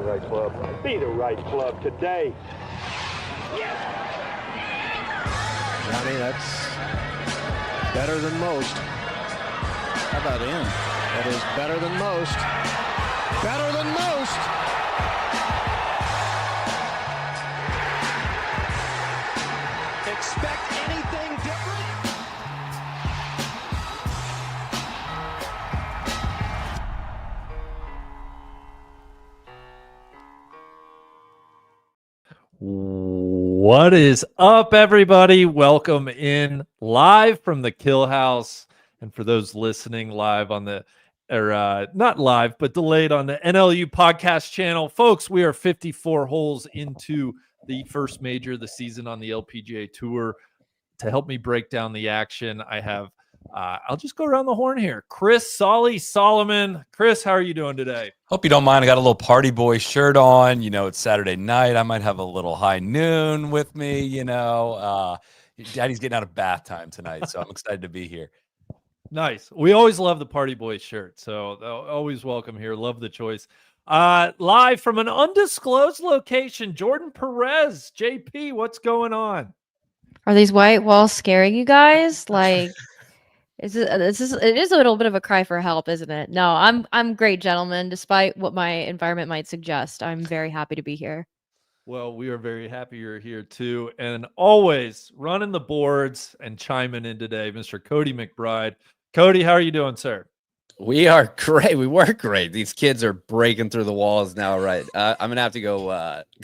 right club. Be the right club today. Yes! Johnny, that's better than most. How about him? That is better than most. Better than most! Expect anything different? What is up, everybody? Welcome in live from the Killhouse. And for those listening live on the, not live, but delayed on the NLU podcast channel, folks, we are 54 holes into the first major of the season on the LPGA Tour. To help me break down the action, I have, I'll just go around the horn here. Chris Solomon. Chris, how are you doing today? Hope you don't mind. I got a little party boy shirt on. You know, it's Saturday night. I might have a little high noon with me, you know. Daddy's getting out of bath time tonight, so I'm excited to be here. Nice. We always love the party boy shirt, so always welcome here. Love the choice. Live from an undisclosed location, Jordan Perez. JP, what's going on? Are these white walls scaring you guys? Like, it is a little bit of a cry for help, isn't it? No, I'm great, gentlemen. Despite what my environment might suggest, I'm very happy to be here. Well, we are very happy you're here too, and always running the boards and chiming in today, Mr. Cody McBride. Cody, how are you doing, sir? We are great. We were great. These kids are breaking through the walls now, right? I'm gonna have to go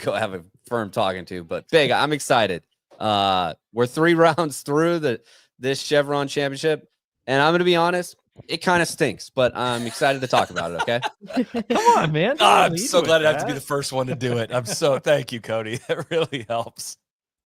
have a firm talking to, but big. I'm excited. We're 3 rounds through this Chevron Championship, and I'm gonna be honest, it kind of stinks, but I'm excited to talk about it. Okay. Come on, man. I'm so glad I have to be the first one to do it. Thank you, Cody. That really helps.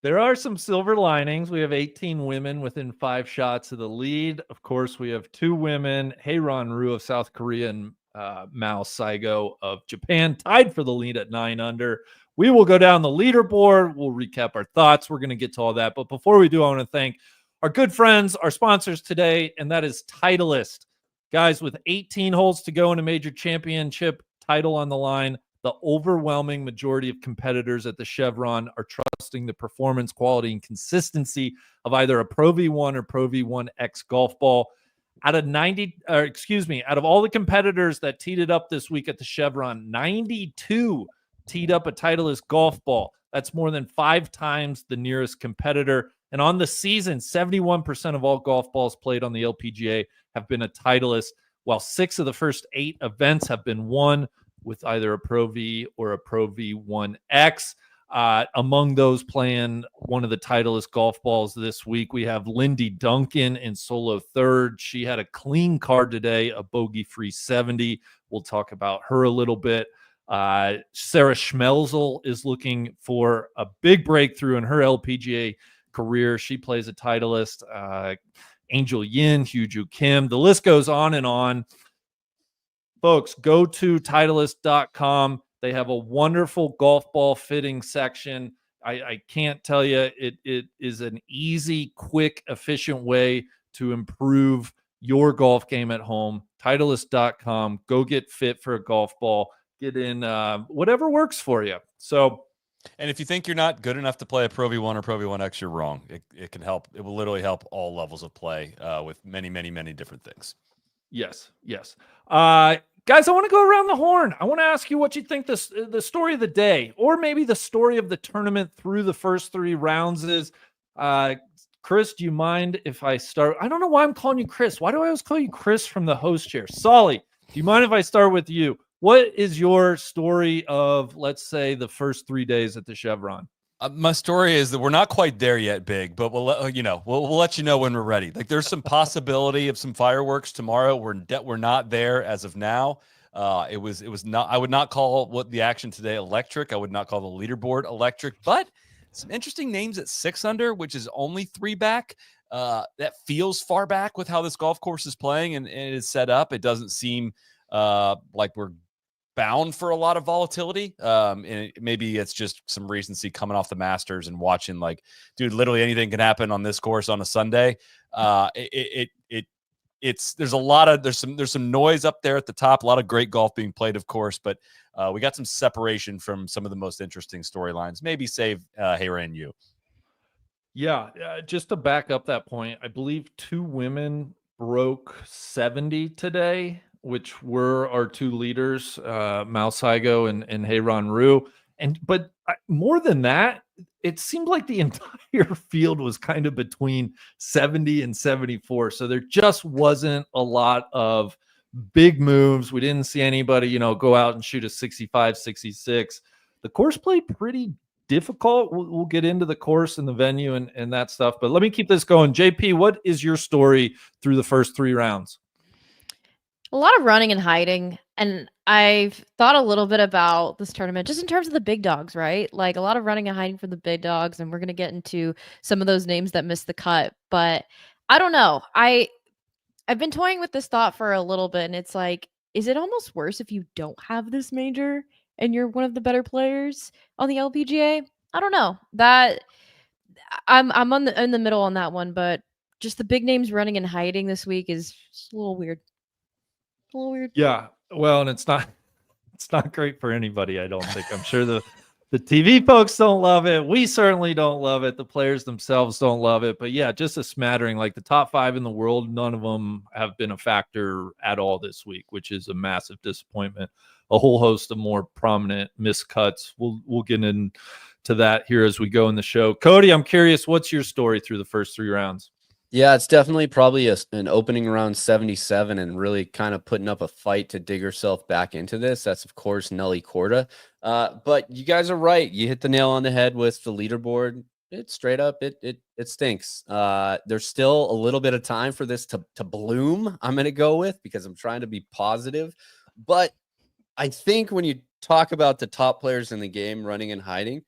There are some silver linings. We have 18 women within 5 shots of the lead. Of course, we have 2 women, Haeron Ryu of South Korea and Mao Saigo of Japan, tied for the lead at 9 under. We will go down the leaderboard. We'll recap our thoughts. We're going to get to all that. But before we do, I want to thank our good friends, our sponsors today, and that is Titleist. Guys, with 18 holes to go in a major championship title on the line, the overwhelming majority of competitors at the Chevron are trusting the performance, quality, and consistency of either a Pro V1 or Pro V1X golf ball. Out of all the competitors that teed it up this week at the Chevron, 92 teed up a Titleist golf ball. That's more than 5 times the nearest competitor. And on the season, 71% of all golf balls played on the LPGA have been a Titleist, while 6 of the first 8 events have been won with either a Pro V or a Pro V1X. Among those playing one of the Titleist golf balls this week, we have Lindy Duncan in solo third. She had a clean card today, a bogey-free 70. We'll talk about her a little bit. Sarah Schmelzel is looking for a big breakthrough in her LPGA career. She plays a Titleist. Angel Yin, Hyu-Joo Kim. The list goes on and on. Folks, go to Titleist.com. They have a wonderful golf ball fitting section. I can't tell you, it is an easy, quick, efficient way to improve your golf game at home. Titleist.com. Go get fit for a golf ball. Get in whatever works for you. So, and if you think you're not good enough to play a Pro V1 or Pro V1X, you're wrong. It can help. It will literally help all levels of play with many, many, many different things. Yes. Guys, I want to go around the horn. I want to ask you what you think the story of the day, or maybe the story of the tournament through the first 3 rounds is. Chris, do you mind if I start? I don't know why I'm calling you Chris. Why do I always call you Chris from the host chair? Solly, do you mind if I start with you? What is your story of, let's say, the first 3 days at the Chevron? My story is that we're not quite there yet, Big, but we'll let you know when we're ready. Like, there's some possibility of some fireworks tomorrow. We're not there as of now. It was not. I would not call what the action today electric. I would not call the leaderboard electric. But some interesting names at 6 under, which is only 3 back. That feels far back with how this golf course is playing and it is set up. It doesn't seem like we're bound for a lot of volatility. And maybe it's just some recency coming off the Masters and watching, like, dude, literally anything can happen on this course on a Sunday. It there's some noise up there at the top, a lot of great golf being played, of course, but we got some separation from some of the most interesting storylines. Maybe save Hayra and you. Yeah, just to back up that point, I believe 2 women broke 70 today, which were our 2 leaders, Mao Saigo and Heyron Ryu. But more than that, it seemed like the entire field was kind of between 70 and 74. So there just wasn't a lot of big moves. We didn't see anybody, go out and shoot a 65, 66. The course played pretty difficult. We'll get into the course and the venue and that stuff. But let me keep this going. JP, what is your story through the first 3 rounds? A lot of running and hiding. And I've thought a little bit about this tournament just in terms of the big dogs, right? Like a lot of running and hiding for the big dogs. And we're going to get into some of those names that missed the cut. But I don't know. I've been toying with this thought for a little bit. And it's like, is it almost worse if you don't have this major and you're one of the better players on the LPGA? I don't know. That I'm in the middle on that one. But just the big names running and hiding this week is just a little weird. A little weird. Yeah. Well, and it's not great for anybody, I don't think. I'm sure the TV folks don't love it. We certainly don't love it. The players themselves don't love it. But yeah, just a smattering. Like the top 5 in the world, none of them have been a factor at all this week, which is a massive disappointment. A whole host of more prominent miscuts. We'll get into that here as we go in the show. Cody, I'm curious, what's your story through the first 3 rounds? Yeah, it's definitely probably an opening around 77 and really kind of putting up a fight to dig herself back into this. That's, of course, Nelly Korda. But you guys are right. You hit the nail on the head with the leaderboard. It's straight up. It stinks. There's still a little bit of time for this to bloom, I'm going to go with, because I'm trying to be positive. But I think when you talk about the top players in the game running and hiding,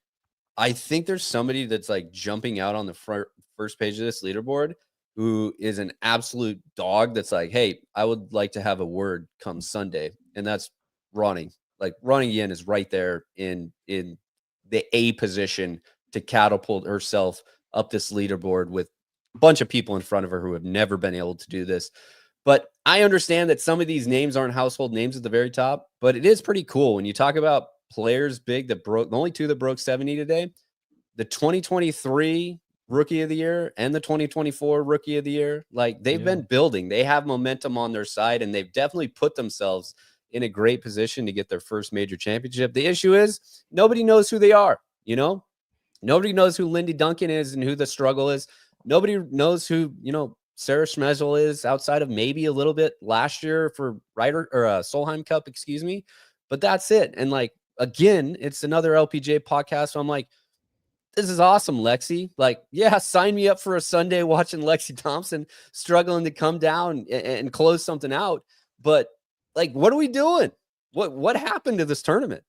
I think there's somebody that's like jumping out on the first page of this leaderboard who is an absolute dog that's like, hey, I would like to have a word come Sunday. And that's Ronnie. Like Ronnie Yin is right there in the A position to catapult herself up this leaderboard with a bunch of people in front of her who have never been able to do this. But I understand that some of these names aren't household names at the very top, but it is pretty cool when you talk about players big that broke, the only 2 that broke 70 today, the 2023 Rookie of the Year and the 2024 Rookie of the Year. Like they've been building, they have momentum on their side, and they've definitely put themselves in a great position to get their first major championship. The issue is nobody knows who they are. Nobody knows who Lindy Duncan is and who the struggle is. Nobody knows who, Sarah Schmezel is outside of maybe a little bit last year for Ryder or Solheim Cup, excuse me. But that's it. And like, again, it's another LPGA podcast. So I'm like, this is awesome, Lexi. Like, yeah, sign me up for a Sunday watching Lexi Thompson struggling to come down and close something out. But like, what are we doing? What happened to this tournament?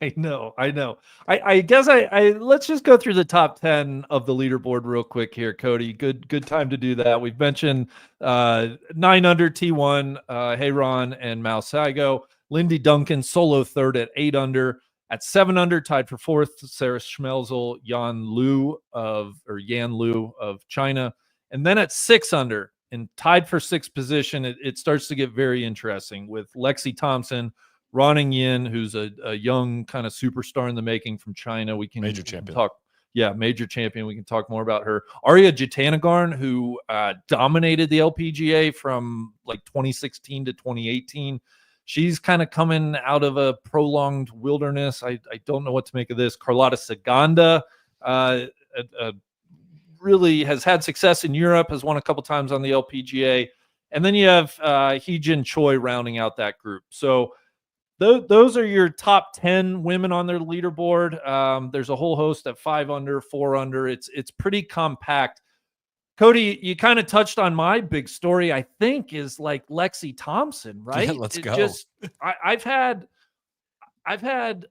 I know. I guess I let's just go through the top 10 of the leaderboard real quick here, Cody. Good time to do that. We've mentioned 9 under T1, Heyron and Mao Saigo. Lindy Duncan solo third at 8 under. At 7 under, tied for 4th, Sarah Schmelzel, Yan Lu of China. And then at 6 under and tied for 6th position, it starts to get very interesting with Lexi Thompson, Ronning Yin, who's a young kind of superstar in the making from China. We can major champion. Major champion. We can talk more about her. Arya Jitanagarn, who dominated the LPGA from like 2016 to 2018. She's kind of coming out of a prolonged wilderness. I don't know what to make of this. Carlotta Saganda really has had success in Europe, has won a couple times on the LPGA. And then you have Hee-Jin Choi rounding out that group. So those are your top 10 women on their leaderboard. There's a whole host at 5 under, 4 under. It's pretty compact. Cody, you kind of touched on my big story, I think, is like Lexi Thompson, right? Yeah, let's go. I've had,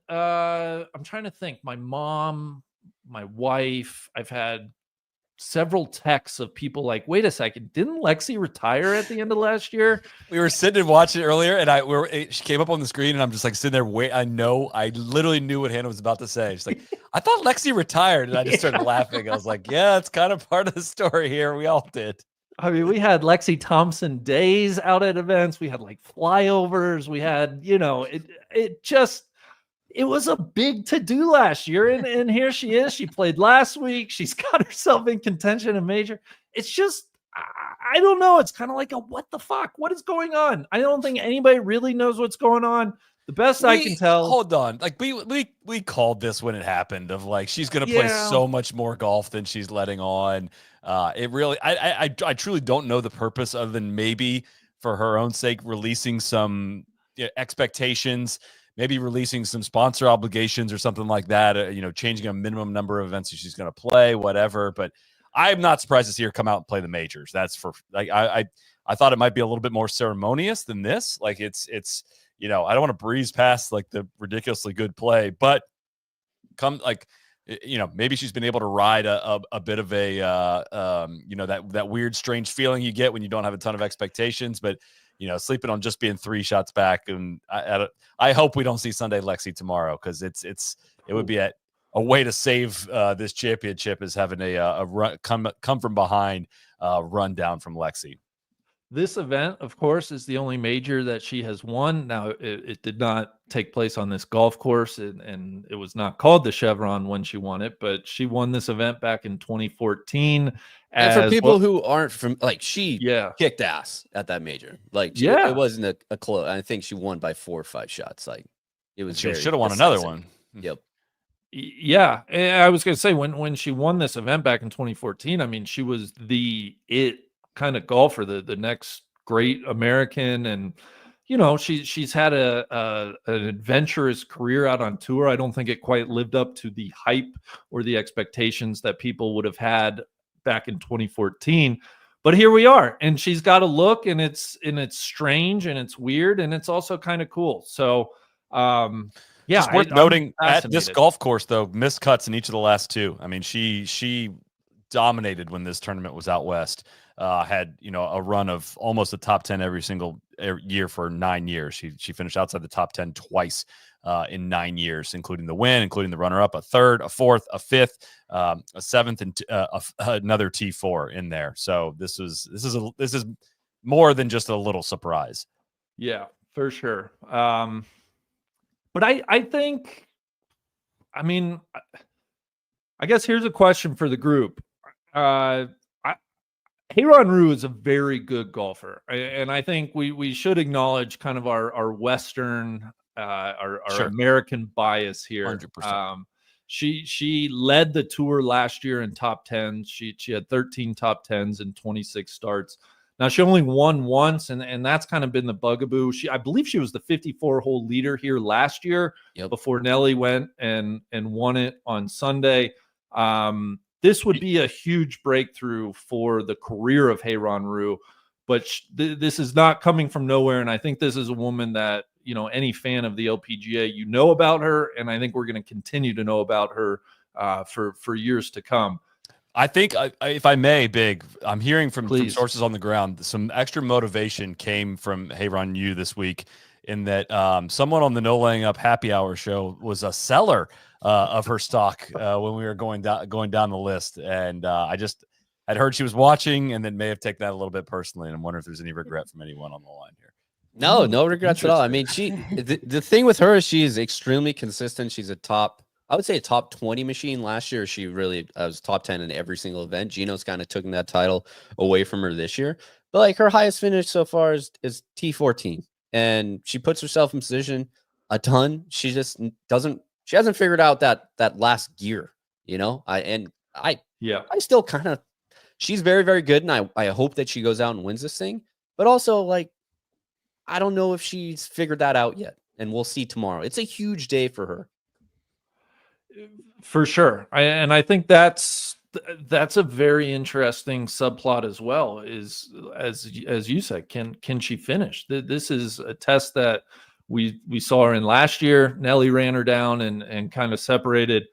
I'm trying to think, my mom, my wife, I've had several texts of people like, wait a second, didn't Lexi retire at the end of last year? We were sitting and watching it earlier, and she came up on the screen, and I'm just like sitting there, I literally knew what Hannah was about to say. She's like, I thought Lexi retired, and I just started laughing. I was like, yeah, it's kind of part of the story here. We all did. I mean, we had Lexi Thompson days out at events. We had like flyovers. We had, it was a big to-do last year. And here she is. She played last week. She's got herself in contention and major. It's just, I don't know. It's kind of like a what the fuck? What is going on? I don't think anybody really knows what's going on. The best I can tell. Hold on. Like we called this when it happened of like, she's going to play so much more golf than she's letting on. It really, I truly don't know the purpose other than maybe for her own sake, releasing some expectations, maybe releasing some sponsor obligations or something like that. Changing a minimum number of events that she's going to play, whatever. But I'm not surprised to see her come out and play the majors. That's for like, I thought it might be a little bit more ceremonious than this. Like it's, I don't want to breeze past like the ridiculously good play, but maybe she's been able to ride a bit of a, that weird, strange feeling you get when you don't have a ton of expectations, but sleeping on just being 3 shots back. And I hope we don't see Sunday Lexi tomorrow. Cause it would be a way to save this championship is having a run, come from behind run down from Lexi. This event, of course, is the only major that she has won. Now, it did not take place on this golf course, and it was not called the Chevron when she won it, but she won this event back in 2014. And for people who aren't from, like, she kicked ass at that major. Like, it wasn't a close. I think she won by 4 or 5 shots. Like, it was. She should have won another one. Yep. Yeah, and I was going to say when she won this event back in 2014, I mean, she was the kind of golfer, the next great American, and she's had an adventurous career out on tour. I don't think it quite lived up to the hype or the expectations that people would have had back in 2014. But here we are, and she's got a look, and it's strange and it's weird, and it's also kind of cool. So it's worth noting at this golf course though, missed cuts in each of the last 2. I mean, she dominated when this tournament was out west. Had a run of almost a top 10 every single year for 9 years. She finished outside the top 10 twice in 9 years, including the win, including the runner-up, a third, a fourth, a fifth, a seventh, and another T4 in there. So this is more than just a little surprise. Yeah, for sure. But I think, I mean, I guess here's a question for the group. Heyron Rue is a very good golfer, and I think we should acknowledge kind of our Western, our American bias here. 100%. She led the tour last year in top 10s. She had 13 top 10s and 26 starts. Now she only won once, and that's kind of been the bugaboo. I believe she was the 54-hole leader here last year before Nelly went and won it on Sunday. This would be a huge breakthrough for the career of Heyron Rue, but this is not coming from nowhere. And I think this is a woman that, any fan of the LPGA, about her. And I think we're going to continue to know about her for years to come. I think, if I may, Big, I'm hearing from sources on the ground, some extra motivation came from Heyron Rue this week in that someone on the No Laying Up Happy Hour show was a seller of her stock when we were going down the list. And I just had heard she was watching and then may have taken that a little bit personally. And I'm wondering if there's any regret from anyone on the line here. No regrets at all. I mean, the thing with her is she is extremely consistent. She's I would say a top 20 machine. Last year, she really was top 10 in every single event. Gino's kind of taking that title away from her this year. But like her highest finish so far is T14. And she puts herself in position a ton. She just she hasn't figured out that last gear, I still kind of, she's very, very good. And I hope that she goes out and wins this thing, but also like, I don't know if she's figured that out yet, and we'll see tomorrow. It's a huge day for her. For sure. I think that's a very interesting subplot as well, is as you said, can she finish? This is a test that we saw her in last year. Nelly ran her down and kind of separated.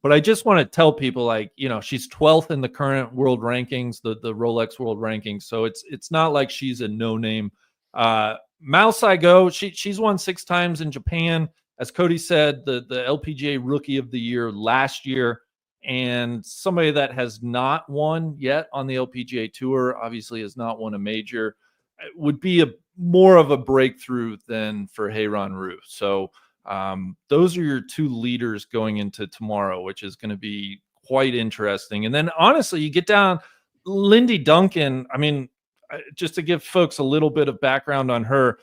But I just want to tell people, like, she's 12th in the current world rankings, the Rolex world rankings. So it's not like she's a no-name. Mao Saigo, she's won 6 times in Japan. As Cody said, the LPGA Rookie of the Year last year. and somebody that has not won yet on the LPGA Tour, obviously has not won a major, would be more of a breakthrough than for Heyron Rue. So those are your two leaders going into tomorrow, which is going to be quite interesting. And then honestly, you get down Lindy Duncan. I mean, just to give folks a little bit of background on her,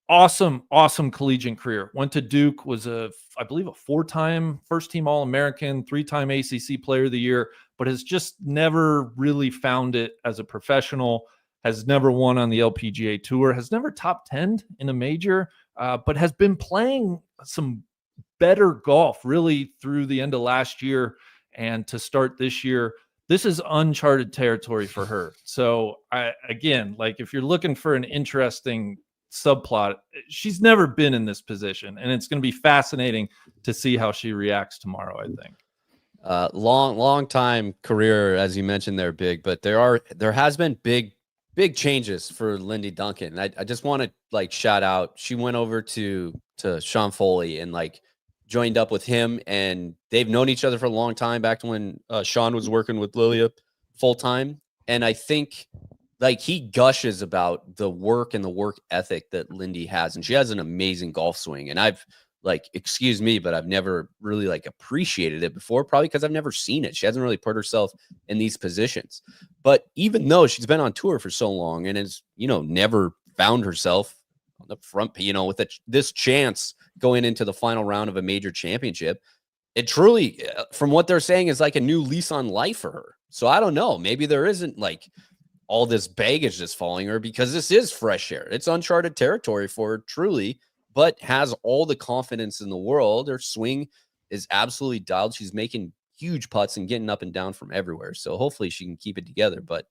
awesome collegiate career. Went to Duke, was I believe a 4-time first team All-American, 3-time ACC player of the year, but has just never really found it as a professional, has never won on the LPGA Tour, has never top 10'd in a major, but has been playing some better golf really through the end of last year and to start this year. This is uncharted territory for her. So again, like if you're looking for an interesting subplot, she's never been in this position, and it's going to be fascinating to see how she reacts tomorrow, I think. Long time career, as you mentioned there, Big, but there has been big changes for Lindy Duncan. I just want to like shout out, she went over to Sean Foley and like joined up with him, and they've known each other for a long time, back to when Sean was working with Lilia full time. And I think like he gushes about the work and the work ethic that Lindy has, and she has an amazing golf swing. And I've like, excuse me, but I've never really like appreciated it before, probably because I've never seen it. She hasn't really put herself in these positions. But even though she's been on tour for so long and has, never found herself on the front, with this chance going into the final round of a major championship, it truly, from what they're saying, is like a new lease on life for her. So I don't know, maybe there isn't like all this baggage that's following her, because this is fresh air. It's uncharted territory for her, truly, but has all the confidence in the world. Her swing is absolutely dialed. She's making huge putts and getting up and down from everywhere. So hopefully she can keep it together. But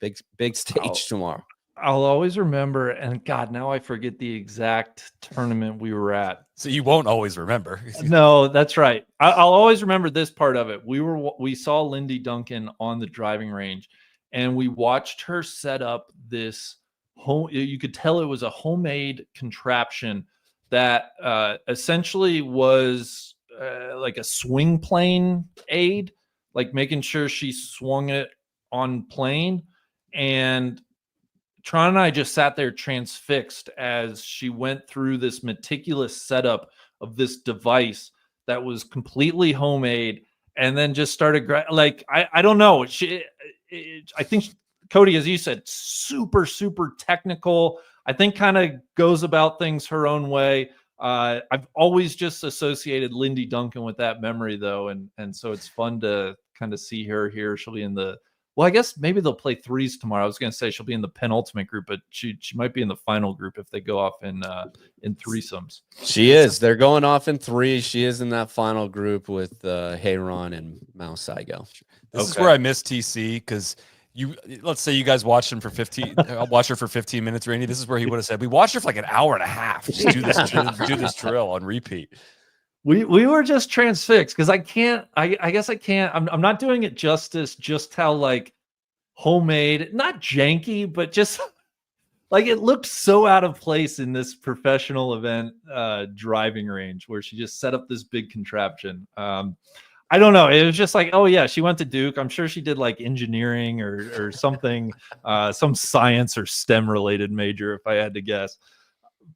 big stage tomorrow. I'll always remember, and God, now I forget the exact tournament we were at. So you won't always remember. No, that's right. I'll always remember this part of it. We saw Lindy Duncan on the driving range, and we watched her set up this home. You could tell it was a homemade contraption that essentially was like a swing plane aid, like making sure she swung it on plane. And Tron and I just sat there transfixed as she went through this meticulous setup of this device that was completely homemade, and then just started I don't know. I think Cody, as you said, super technical. I think kind of goes about things her own way. I've always just associated Lindy Duncan with that memory, though, and so it's fun to kind of see her here. She'll be in the, well, I guess maybe they'll play threes tomorrow. I was going to say she'll be in the penultimate group, but she might be in the final group if they go off in threesomes. She is. They're going off in three. She is in that final group with Heyron and Mao Saigo. This is where I miss TC, because let's say you guys watched him for 15. Watch her for 15 minutes, Randy. This is where he would have said, "We watched her for like an hour and a half. Just do this drill on repeat." We were just transfixed, because I guess I can't. I'm not doing it justice. Just how like homemade, not janky, but just like it looked so out of place in this professional event driving range where she just set up this big contraption. I don't know. It was just like, oh yeah, she went to Duke. I'm sure she did like engineering or something, some science or STEM related major, if I had to guess.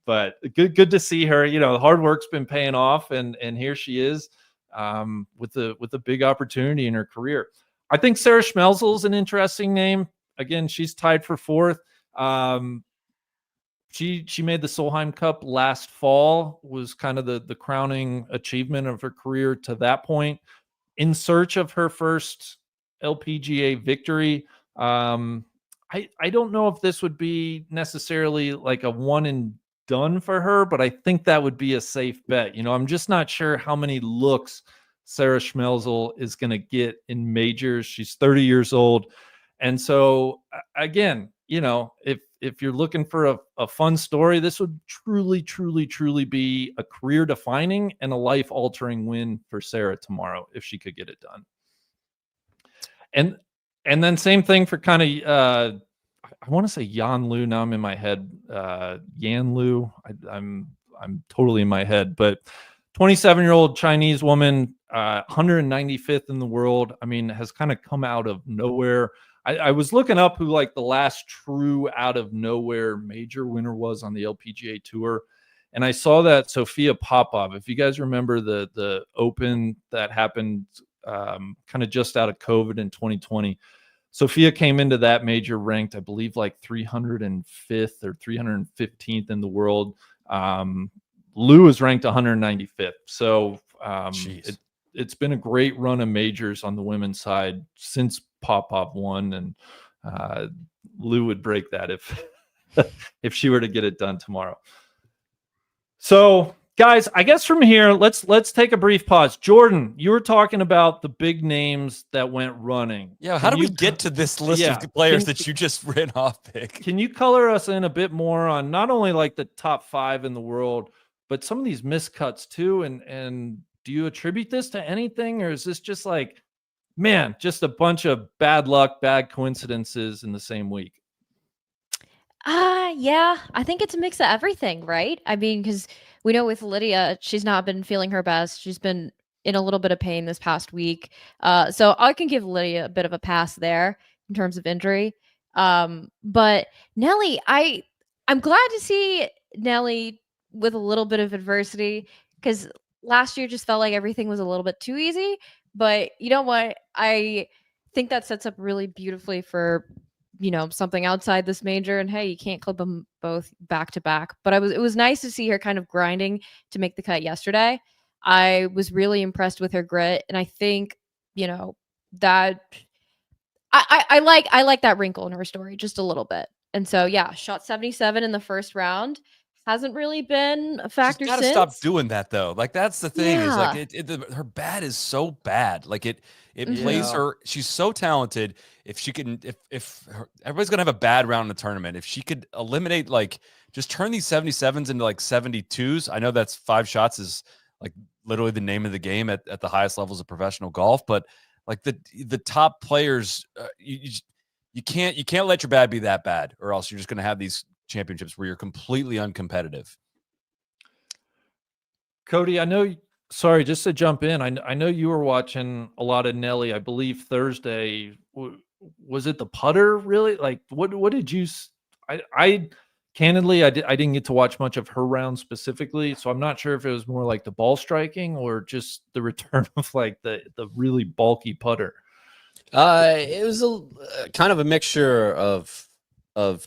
But good to see her. The hard work's been paying off, and here she is with a big opportunity in her career. I think Sarah Schmelzel's an interesting name. Again, she's tied for fourth. She made the Solheim Cup last fall, was kind of the crowning achievement of her career to that point. In search of her first LPGA victory. I don't know if this would be necessarily like a one and done for her, but I think that would be a safe bet. I'm just not sure how many looks Sarah Schmelzel is going to get in majors. She's 30 years old. And so again, if you're looking for a fun story, this would truly be a career defining and a life altering win for Sarah tomorrow, if she could get it done. And then same thing for kind of, I want to say Yan Lu. Now I'm in my head. Yan Lu. I'm totally in my head. But 27-year-old Chinese woman, 195th in the world. I mean, has kind of come out of nowhere. I was looking up who like the last true out of nowhere major winner was on the LPGA Tour. And I saw that Sophia Popov, if you guys remember the Open that happened kind of just out of COVID in 2020, Sophia came into that major ranked, I believe, like 305th or 315th in the world. Lou is ranked 195th. So it's been a great run of majors on the women's side since Popov won, and Lou would break that if she were to get it done tomorrow. So, guys, I guess from here, let's take a brief pause. Jordan, you were talking about the big names that went running. Yeah, how do we get to this list of players that you just ran off, Pick? Can you color us in a bit more on not only like the top 5 in the world, but some of these miscuts too? And do you attribute this to anything, or is this just like, man, just a bunch of bad luck, bad coincidences in the same week? Yeah, I think it's a mix of everything, right? I mean, because we know with Lydia, she's not been feeling her best. She's been in a little bit of pain this past week. So I can give Lydia a bit of a pass there in terms of injury. But Nelly, I'm glad to see Nelly with a little bit of adversity, because last year just felt like everything was a little bit too easy. But you know what? I think that sets up really beautifully for, something outside this major. And hey, you can't clip them both back to back. But it was nice to see her kind of grinding to make the cut yesterday. I was really impressed with her grit, and I think, that I like that wrinkle in her story just a little bit. And so yeah, shot 77 in the first round. Hasn't really been a factor. She's gotta stop doing that though. Like, that's the thing, is like her bat is so bad. Like it plays her. She's so talented. If she can, everybody's gonna have a bad round in the tournament. If she could eliminate, like, just turn these 77s into like 72s. I know that's 5 shots is like literally the name of the game at the highest levels of professional golf, but like the top players, you can't let your bad be that bad, or else you're just gonna have these championships where you're completely uncompetitive. Cody, sorry, just to jump in, I know you were watching a lot of Nelly. I believe Thursday, was it the putter, really? Like, what did you? I candidly, I didn't get to watch much of her round specifically, so I'm not sure if it was more like the ball striking or just the return of like the really bulky putter. It was a kind of a mixture of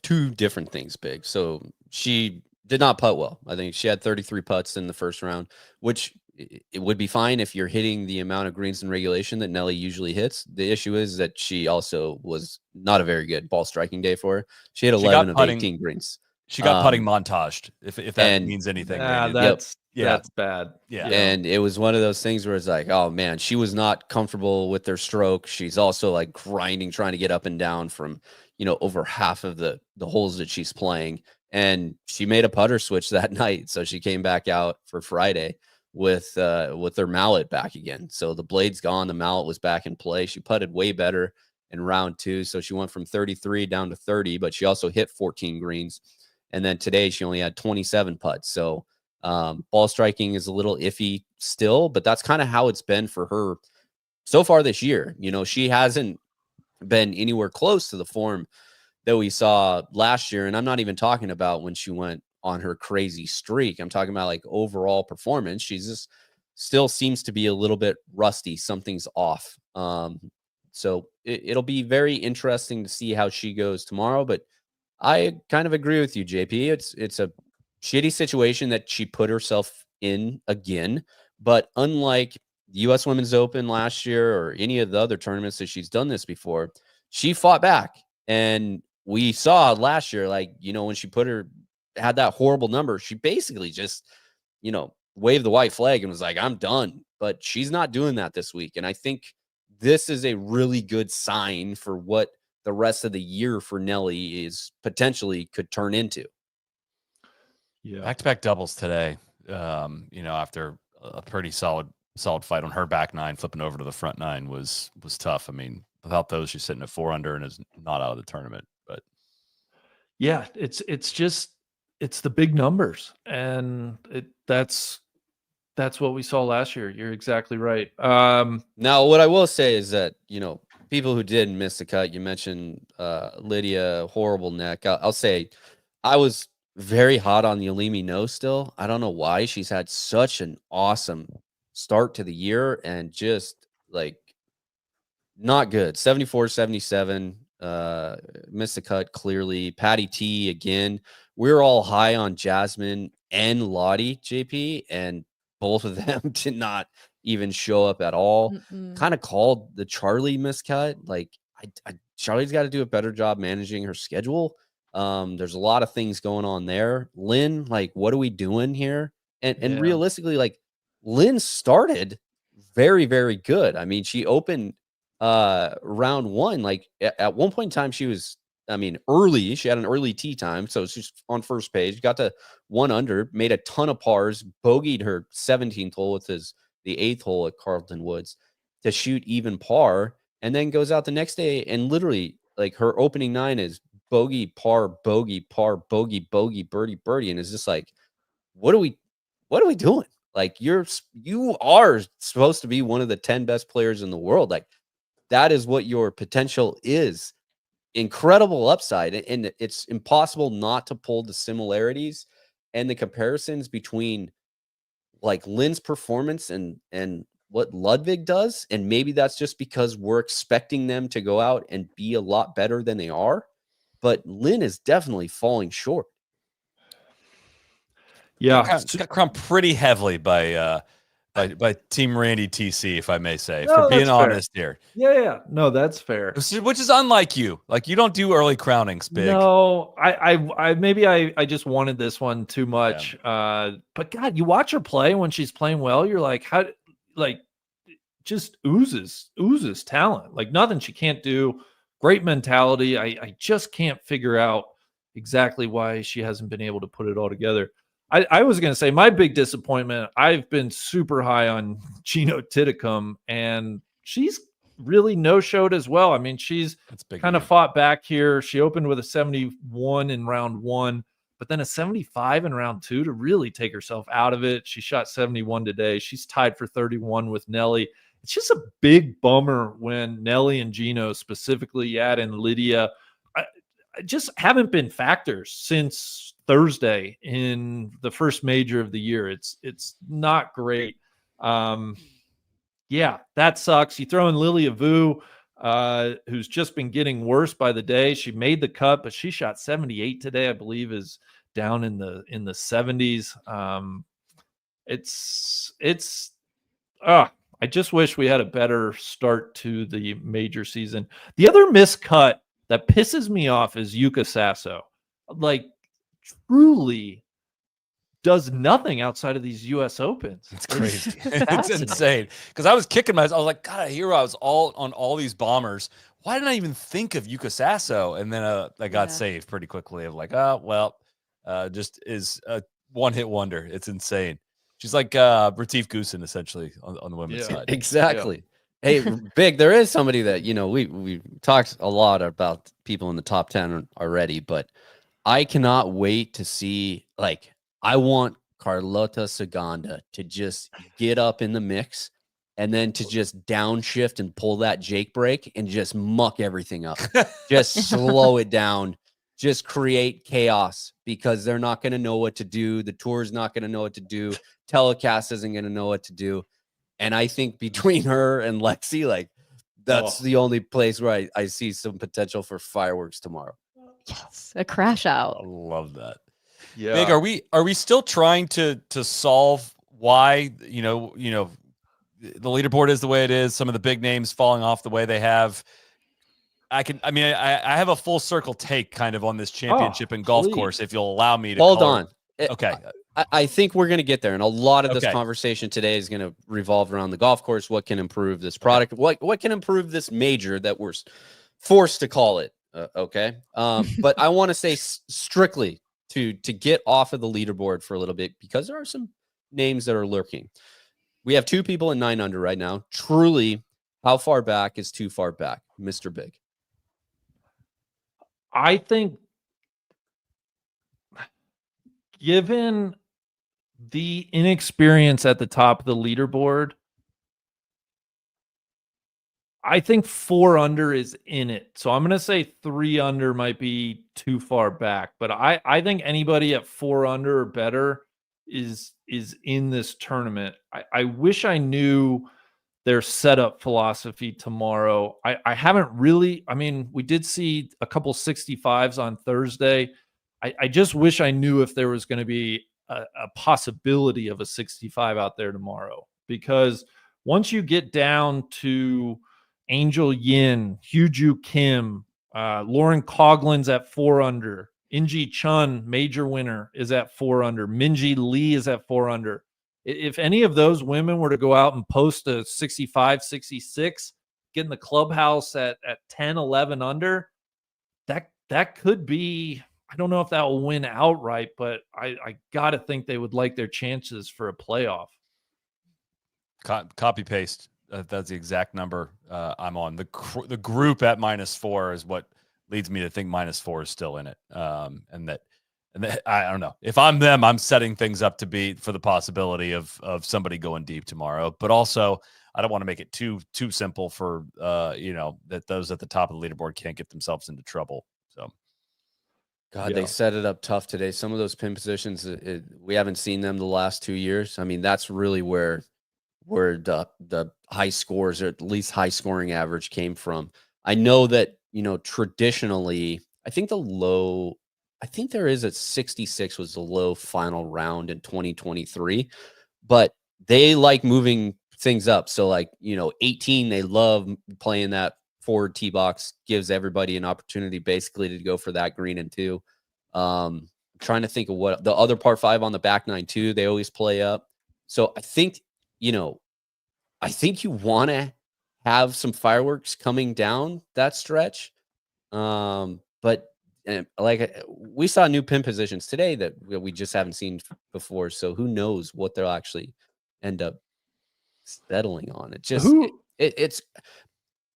2 different things, Big. So she did not putt well. I think she had 33 putts in the first round, which it would be fine if you're hitting the amount of greens in regulation that Nelly usually hits. The issue is that she also was not a very good ball striking day for her. She had 11 of 18 greens. She got putting montaged, if that means anything. That's bad. Yeah. And it was one of those things where it's like, oh man, she was not comfortable with their stroke. She's also like grinding, trying to get up and down from, over half of the holes that she's playing. And she made a putter switch that night. So she came back out for Friday with her mallet back again. So the blade's gone. The mallet was back in play. She putted way better in round 2. So she went from 33 down to 30, but she also hit 14 greens. And then today she only had 27 putts. So ball striking is a little iffy still, but that's kind of how it's been for her so far this year. She hasn't been anywhere close to the form that we saw last year. And I'm not even talking about when she went on her crazy streak. I'm talking about like overall performance. She just still seems to be a little bit rusty. Something's off. So it'll be very interesting to see how she goes tomorrow. But I kind of agree with you, JP. It's a shitty situation that she put herself in again. But unlike the U.S. Women's Open last year or any of the other tournaments that she's done this before, she fought back. And we saw last year, like, when she had that horrible number, she basically just, waved the white flag and was like, I'm done. But she's not doing that this week. And I think this is a really good sign for what the rest of the year for Nelly is potentially could turn into. Yeah. Back-to-back doubles today, after a pretty solid fight on her back 9, flipping over to the front 9 was tough. I mean, without those, she's sitting at 4 under and is not out of the tournament. But yeah, it's the big numbers, and that's That's what we saw last year. You're exactly right. Now, what I will say is that, people who did miss the cut, you mentioned Lydia, horrible neck. I'll say I was very hot on Yulimi No still. I don't know why. She's had such an awesome start to the year and just like not good. 74, 77, missed the cut clearly. Patty T again. We're all high on Jasmine and Lottie, JP, and both of them did not even show up at all. Kind of called the Charlie miscut. Like, Charlie's got to do a better job managing her schedule. There's a lot of things going on there. Lynn, like, what are we doing here? And realistically, like, Lynn started very, very good. I mean, she opened round one. Like, at one point in time, she was, early. She had an early tee time, so she's on first page. Got to 1 under, made a ton of pars, bogeyed her 17th hole with the 8th hole at Carlton Woods to shoot even par, and then goes out the next day and literally, like, her opening 9 is bogey, par, bogey, bogey, birdie, birdie, and it's just like, what are we doing? Like, you are supposed to be one of the 10 best players in the world. Like, that is what your potential is. Incredible upside, and it's impossible not to pull the similarities and the comparisons between like Lynn's performance and what Ludwig does. And maybe that's just because we're expecting them to go out and be a lot better than they are. But Lynn is definitely falling short. Yeah, got crowned pretty heavily by Team Randy TC, if I may say, No, for being that's fair. honest here. Yeah. No, that's fair. Which is unlike you. Like, you don't do early crownings, Big. No, I just wanted this one too much. Yeah. But God, you watch her play when she's playing well. You're like, how? Like, just oozes talent. Like, nothing she can't do. Great mentality. I just can't figure out exactly why she hasn't been able to put it all together. I was going to say my big disappointment, I've been super high on Gino Titicum, and she's really no-showed as well. I mean, she's kind of fought back here. She opened with a 71 in round 1, but then a 75 in round 2 to really take herself out of it. She shot 71 today. She's tied for 31 with Nelly. It's just a big bummer when Nelly and Gino specifically, add in Lydia, I just haven't been factors since Thursday in the first major of the year. It's not great. Yeah, that sucks. You throw in Lilia Vu, who's just been getting worse by the day. She made the cut, but she shot 78 today, I believe, is down in the 70s. I just wish we had a better start to the major season. The other miscut that pisses me off is Yuka Sasso. Like, truly does nothing outside of these U.S. Opens. It's crazy. It's insane. Because I was kicking myself. I was like, God, I hear I was all on all these bombers. Why didn't I even think of Yuka Sasso? And then I got saved pretty quickly. Of like, just is a one-hit wonder. It's insane. She's like Retief Goosen, essentially, on the women's side. Exactly. Yeah. Hey, Big, there is somebody that, we talked a lot about people in the top 10 already, but I cannot wait to see, like, I want Carlota Saganda to just get up in the mix and then to just downshift and pull that Jake break and just muck everything up. Just slow it down. Just create chaos because they're not going to know what to do. The tour's not going to know what to do. Telecast isn't going to know what to do. And I think between her and Lexi, like, that's the only place where I see some potential for fireworks tomorrow. Yes, a crash out. I love that. Yeah. Big, are we still trying to solve why, the leaderboard is the way it is, some of the big names falling off the way they have? I have a full circle take kind of on this championship and golf course, if you'll allow me to hold on. Okay. I think we're going to get there. And a lot of this conversation today is going to revolve around the golf course. What can improve this product? What can improve this major that we're forced to call it? But I want to say strictly to get off of the leaderboard for a little bit, because there are some names that are lurking. We have 2 people in 9 under right now. Truly, how far back is too far back, Mr. Big? I think, given the inexperience at the top of the leaderboard, I think 4 under is in it. So I'm going to say 3 under might be too far back, but I think anybody at 4 under or better is in this tournament. I wish I knew their setup philosophy tomorrow. I haven't really, I mean, we did see a couple 65s on Thursday. I just wish I knew if there was going to be a possibility of a 65 out there tomorrow, because once you get down to Angel Yin, Hyuju Kim, Lauren Coughlin's at 4 under, Inji Chun, major winner, is at 4 under, Minji Lee is at 4 under. If any of those women were to go out and post a 65, 66, get in the clubhouse at 10, 11 under, that could be, I don't know if that will win outright, but I got to think they would like their chances for a playoff. Copy paste. That's the exact number I'm on. The group at -4 is what leads me to think -4 is still in it. And that I don't know. If I'm them, I'm setting things up to be for the possibility of somebody going deep tomorrow. But also, I don't want to make it too simple for that those at the top of the leaderboard can't get themselves into trouble. So, God, they set it up tough today. Some of those pin positions, we haven't seen them the last 2 years. I mean, that's really where the high scores, or at least high scoring average, came from. I know that, traditionally, I think there is a 66 was the low final round in 2023, but they like moving things up. So 18, they love playing that forward tee box, gives everybody an opportunity basically to go for that green and 2. Trying to think of what the other par 5 on the back 9 too, they always play up. So I think, I think you want to have some fireworks coming down that stretch. But we saw new pin positions today that we just haven't seen before. So who knows what they'll actually end up settling on. It's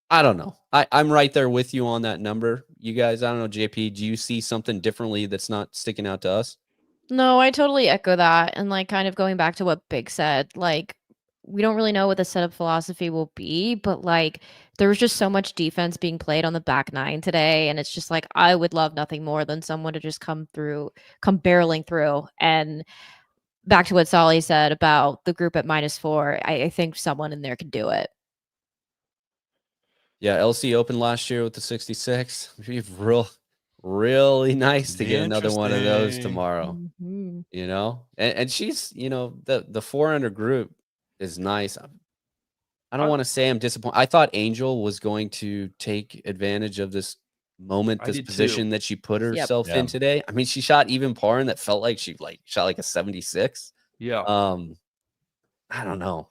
I don't know. I'm right there with you on that number. You guys, I don't know, JP, do you see something differently that's not sticking out to us? No, I totally echo that. And kind of going back to what Big said, we don't really know what the setup philosophy will be, but there was just so much defense being played on the back 9 today. And it's just I would love nothing more than someone to just come barreling through. And back to what Solly said about the group at -4, I think someone in there could do it. Yeah, LC opened last year with the 66. It'd be really nice to get another one of those tomorrow. Mm-hmm. And she's, the 4 under group is nice. I don't want to say I'm disappointed. I thought Angel was going to take advantage of this moment, this position that she put herself in today. I mean, she shot even par, and that felt like she shot a 76. Yeah. I don't know.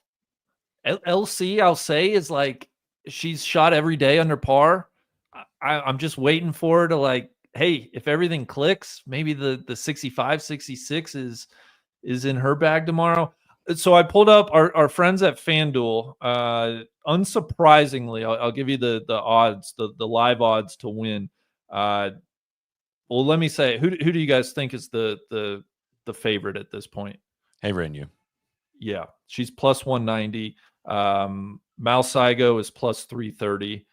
LC, I'll say, is she's shot every day under par. I'm just waiting for her to hey, if everything clicks, maybe the 65, 66 is in her bag tomorrow. So I pulled up our friends at FanDuel. Unsurprisingly, I'll give you the odds, the live odds to win. Well, let me say, who do you guys think is the favorite at this point? Hey, Renew. Yeah, she's plus 190. Mal Saigo is plus 330.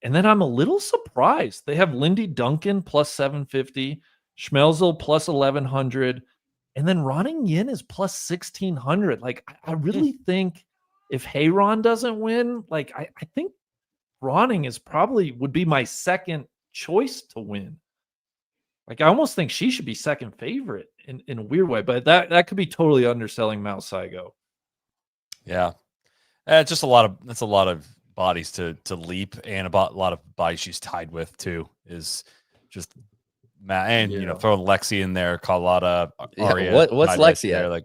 And then I'm a little surprised. They have Lindy Duncan plus 750, Schmelzel plus 1100. And then Ronning Yin is plus 1,600. I really think if Heyron doesn't win, I think Ronning would be my second choice to win. I almost think she should be second favorite in a weird way, but that could be totally underselling Mal Saigo. Yeah. Just a lot of bodies to leap, and a lot of bodies she's tied with too, is just and throwing Lexi in there, Carlotta, Aria. What's Lexi at?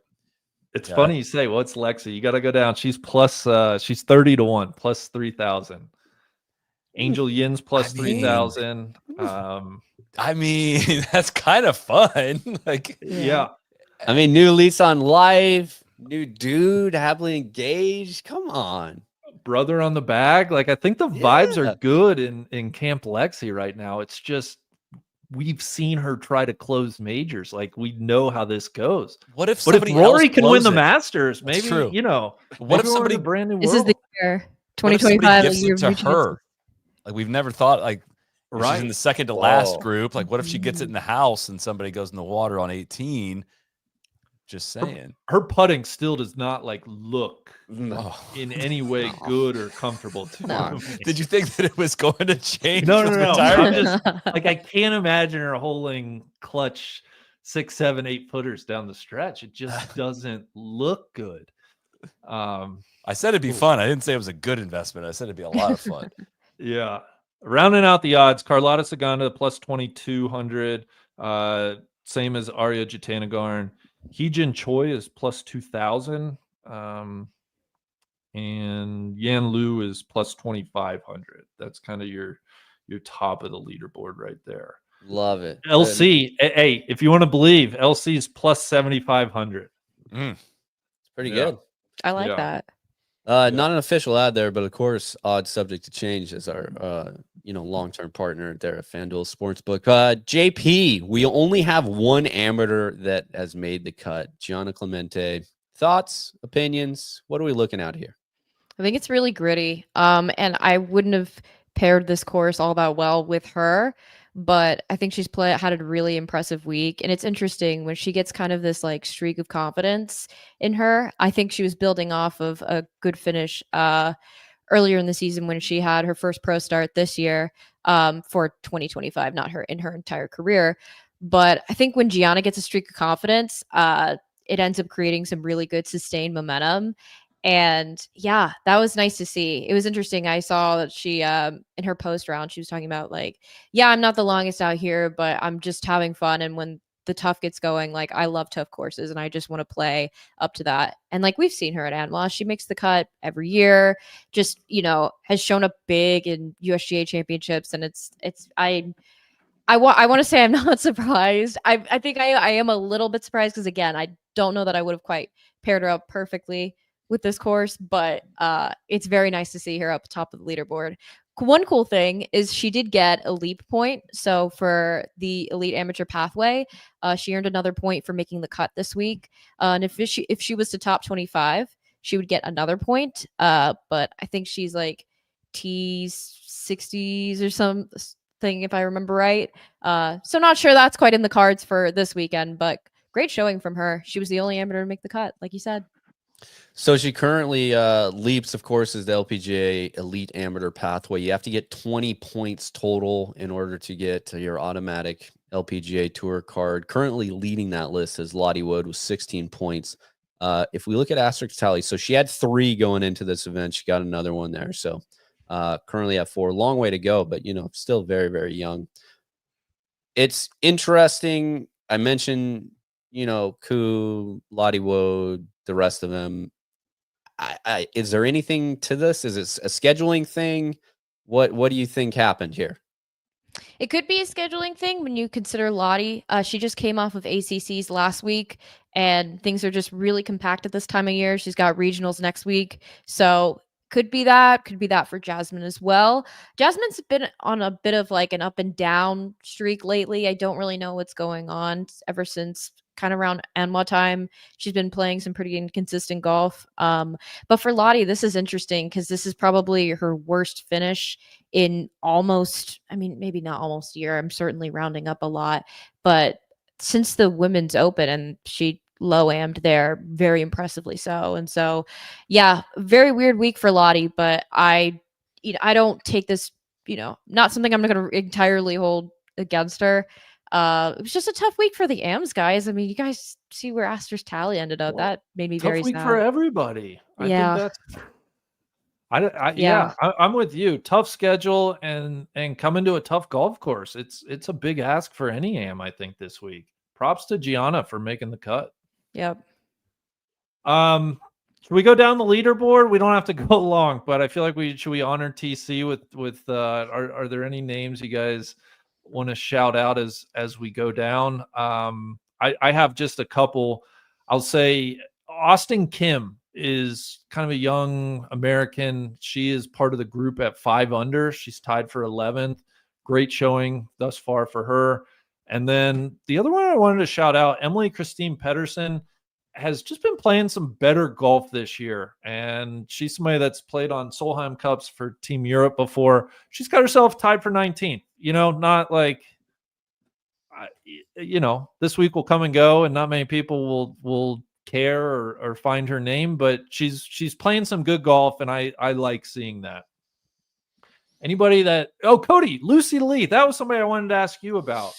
It's funny you say, what's Lexi? You got to go down. She's plus she's 30 to 1, plus 3,000. Angel Yin's plus 3,000. I mean, that's kind of fun. Yeah. I mean, new lease on life, new dude, happily engaged. Come on. Brother on the bag. I think the vibes are good in Camp Lexi right now. It's just we've seen her try to close majors. Like, we know how this goes. What if But if somebody Rory else can win blows the it? Masters, That's maybe, true. What maybe if we're in somebody a brand new This world. is the year. What if somebody 2025. gifts Your it to new chances. her? Like, we've never thought, like, if she's in the second to last Whoa. group. Like, what if she gets it in the house and somebody goes in the water on 18? Just saying. Her putting still does not like look Oh. in any way No. good or comfortable to No. me. Did you think that it was going to change? No, with no, no. retirement? I'm just like, I can't imagine her holding clutch 6, 7, 8 footers down the stretch. It just doesn't look good. I said it'd be fun. I didn't say it was a good investment. I said it'd be a lot of fun. Yeah. Rounding out the odds, Carlotta Saganda plus 2,200. Same as Arya Jatanagarn. Heejin Choi is plus 2,000. And Yan Lu is plus 2,500. That's kind of your top of the leaderboard right there. Love it. LC, hey, if you want to believe, LC is plus 7,500. It's pretty Yeah. good. I like Yeah. that. Not an official ad there, but of course, odds subject to change as our long-term partner there at FanDuel Sportsbook. JP, we only have one amateur that has made the cut. Gianna Clemente. Thoughts, opinions? What are we looking at here? I think it's really gritty. And I wouldn't have paired this course all that well with her, but I think she's had a really impressive week. And it's interesting when she gets kind of this like streak of confidence in her. I think she was building off of a good finish earlier in the season when she had her first pro start this year for 2025, not her in her entire career. But I think when Gianna gets a streak of confidence, it ends up creating some really good sustained momentum. And yeah, that was nice to see. It was interesting. I saw that she, in her post round, she was talking about like, yeah, I'm not the longest out here, but I'm just having fun. And when the tough gets going, like I love tough courses and I just want to play up to that. And like we've seen her at Anwar, she makes the cut every year, just, has shown up big in USGA championships. And I want to say I'm not surprised. I think I am a little bit surprised because again, I don't know that I would have quite paired her up perfectly with this course, but it's very nice to see her up top of the leaderboard. One cool thing is she did get a leap point. So for the elite amateur pathway, she earned another point for making the cut this week. And if she was to top 25, she would get another point. But I think she's like T60s or something, if I remember right. So not sure that's quite in the cards for this weekend, but great showing from her. She was the only amateur to make the cut, like you said. So she currently leaps, of course, is the LPGA Elite Amateur Pathway. You have to get 20 points total in order to get your automatic LPGA Tour card. Currently leading that list is Lottie Wood with 16 points. If we look at asterisk tally, so she had 3 going into this event. She got another one there. So currently at 4. Long way to go, but, still very, very young. It's interesting. I mentioned, Koo, Lottie Wood, the rest of them. Is there anything to this? Is it a scheduling thing? What do you think happened here? It could be a scheduling thing when you consider Lottie. She just came off of ACCs last week, and things are just really compact at this time of year. She's got regionals next week, so could be that for Jasmine as well. Jasmine's been on a bit of like an up and down streak lately. I don't really know what's going on ever since kind of around Anwar time. She's been playing some pretty inconsistent golf. But for Lottie, this is interesting because this is probably her worst finish in maybe not almost a year. I'm certainly rounding up a lot, but since the Women's Open, and she low-ammed there very impressively so. And so, yeah, very weird week for Lottie, but I don't take this, not something I'm going to entirely hold against her. It was just a tough week for the AMs guys. I mean, you guys see where Astor's tally ended up. That made me very Tough week sad. for everybody. Yeah. I think that's I'm with you. Tough schedule and coming to a tough golf course. It's a big ask for any AM, I think, this week. Props to Gianna for making the cut. Yep. Should we go down the leaderboard? We don't have to go long, but I feel like should we honor TC with are there any names you guys want to shout out as we go down? I have just a couple. I'll say Austin Kim is kind of a young American. She is part of the group at 5 under. She's tied for 11th. Great showing thus far for her. And then the other one I wanted to shout out, Emily Christine Pedersen, has just been playing some better golf this year. And she's somebody that's played on Solheim Cups for Team Europe before. She's got herself tied for 19th. Not like, this week will come and go and not many people will care or find her name, but she's playing some good golf. And I like seeing that. Anybody Cody, Lucy Lee, that was somebody I wanted to ask you about.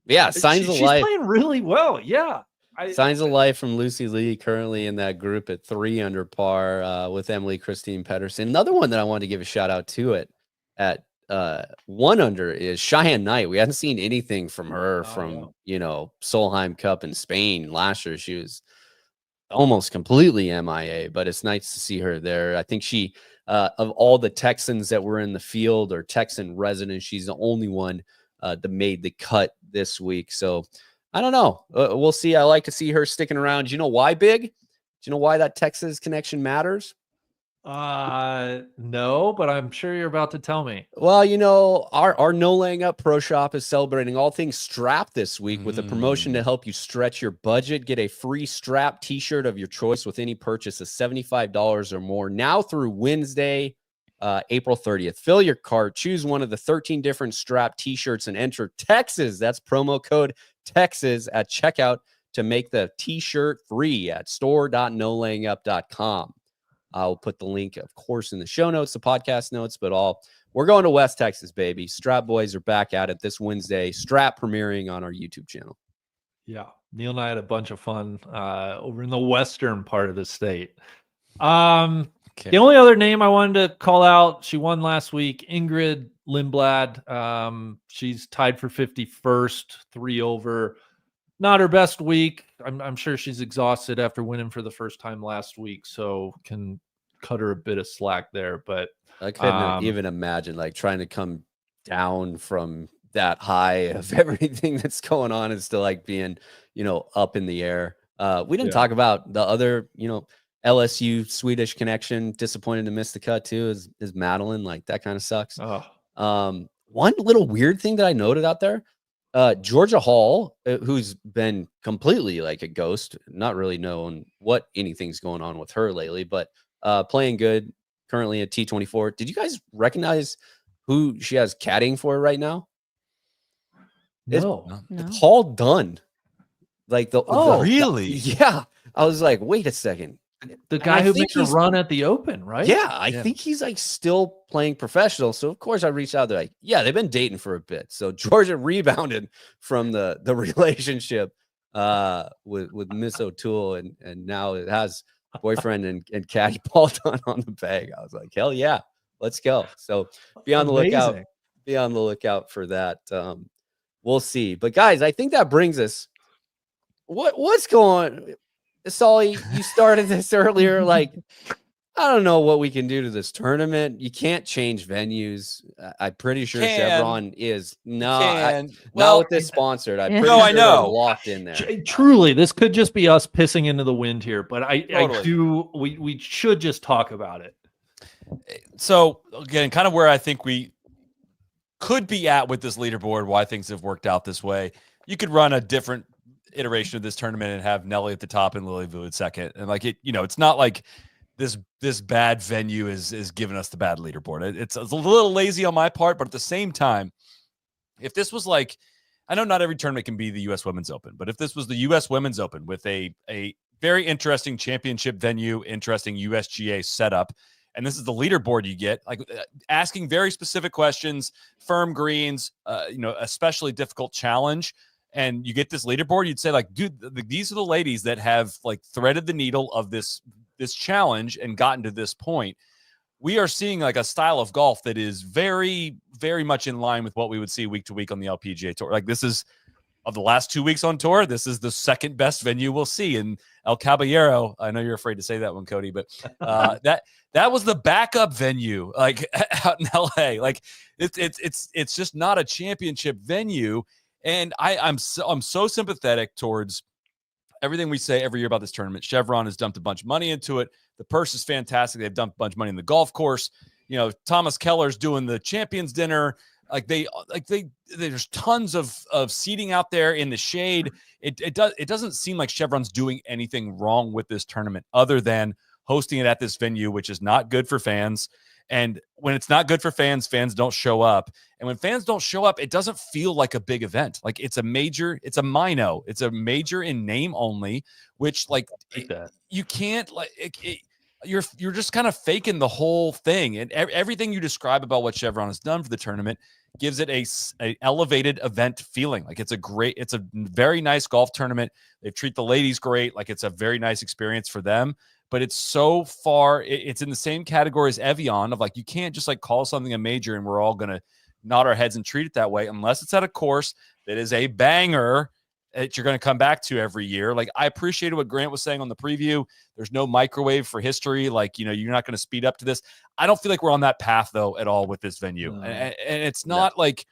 Yeah. Signs of she's life. Playing really well. Yeah. Signs of life from Lucy Lee, currently in that group at 3 under par with Emily Christine Pedersen. Another one that I wanted to give a shout out to it at 1 under is Cheyenne Knight. We hadn't seen anything from her Solheim Cup in Spain last year. She was almost completely MIA, but it's nice to see her there. I think she, of all the Texans that were in the field or Texan residents, she's the only one that made the cut this week. So I don't know. We'll see. I like to see her sticking around. Do you know why, Big? Do you know why that Texas connection matters? No, but I'm sure you're about to tell me. Well, our No Laying Up Pro Shop is celebrating all things strap this week with a promotion to help you stretch your budget. Get a free strap t-shirt of your choice with any purchase of $75 or more now through Wednesday, April 30th. Fill your cart, choose one of the 13 different strap t-shirts and enter Texas. That's promo code Texas at checkout to make the t-shirt free at store.nolayingup.com. I'll put the link, of course, in the show notes, the podcast notes, but we're going to West Texas, baby. Strap Boys are back at it this Wednesday. Strap premiering on our YouTube channel. Yeah. Neil and I had a bunch of fun over in the western part of the state. The only other name I wanted to call out, she won last week, Ingrid Lindblad. She's tied for 51st, 3 over. Not her best week. I'm sure she's exhausted after winning for the first time last week, so can cut her a bit of slack there. But I couldn't even imagine trying to come down from that high of everything that's going on and still being, up in the air. We didn't talk about the other, LSU Swedish connection. Disappointed to miss the cut too. Is Madeline. That kind of sucks. One little weird thing that I noted out there. Georgia Hall, who's been completely a ghost, not really known what anything's going on with her lately, but playing good currently at T24. Did you guys recognize who she has caddying for right now? No. It's Paul Dunn. Really? Yeah. I was like, wait a second. The guy who makes a run at the Open, right? Yeah, I think he's still playing professional. So of course I reached out. They're they've been dating for a bit. So Georgia rebounded from the relationship with Miss O'Toole, and now it has boyfriend and caddy Paul Dunn on the bag. I was like, hell yeah, let's go. So be on the lookout. Be on the lookout for that. We'll see. But guys, I think that brings us. What's going? Sully, you started this earlier. I don't know what we can do to this tournament. You can't change venues. I'm pretty sure Chevron is not with this sponsored. I'm pretty sure I know. they're locked in there. Truly, this could just be us pissing into the wind here, but we should just talk about it. So again, kind of where I think we could be at with this leaderboard, why things have worked out this way. You could run a different iteration of this tournament and have Nelly at the top and Lily Vu at second, and it's not like this bad venue is giving us the bad leaderboard. It's a little lazy on my part, but at the same time, if this was I know not every tournament can be the U.S. Women's Open, but if this was the U.S. Women's Open with a very interesting championship venue, interesting USGA setup, and this is the leaderboard you get, asking very specific questions, firm greens, especially difficult challenge, and you get this leaderboard, you'd say dude, these are the ladies that have threaded the needle of this challenge and gotten to this point. We are seeing a style of golf that is very, very much in line with what we would see week to week on the LPGA Tour. This is, of the last 2 weeks on tour, this is the second best venue we'll see. And El Caballero, I know you're afraid to say that one, Cody, but that was the backup venue, out in LA. It's just not a championship venue. And I'm so sympathetic towards everything we say every year about this tournament. Chevron has dumped a bunch of money into it. The purse is fantastic. They've dumped a bunch of money in the golf course. Thomas Keller's doing the champions dinner. There's tons of seating out there in the shade. It doesn't seem like Chevron's doing anything wrong with this tournament other than hosting it at this venue, which is not good for fans. And when it's not good for fans, fans don't show up. And when fans don't show up, it doesn't feel like a big event. Like it's a major, it's a minor, it's a major in name only, which you can't you're just kind of faking the whole thing. And everything you describe about what Chevron has done for the tournament gives it a elevated event feeling. Like it's a very nice golf tournament. They treat the ladies great. Like it's a very nice experience for them. But it's so far, it's in the same category as Evian of like, you can't just like call something a major and we're all going to nod our heads and treat it that way unless it's at a course that is a banger that you're going to come back to every year. Like I appreciated what Grant was saying on the preview. There's no microwave for history. Like, you're not going to speed up to this. I don't feel like we're on that path though at all with this venue. And it's not like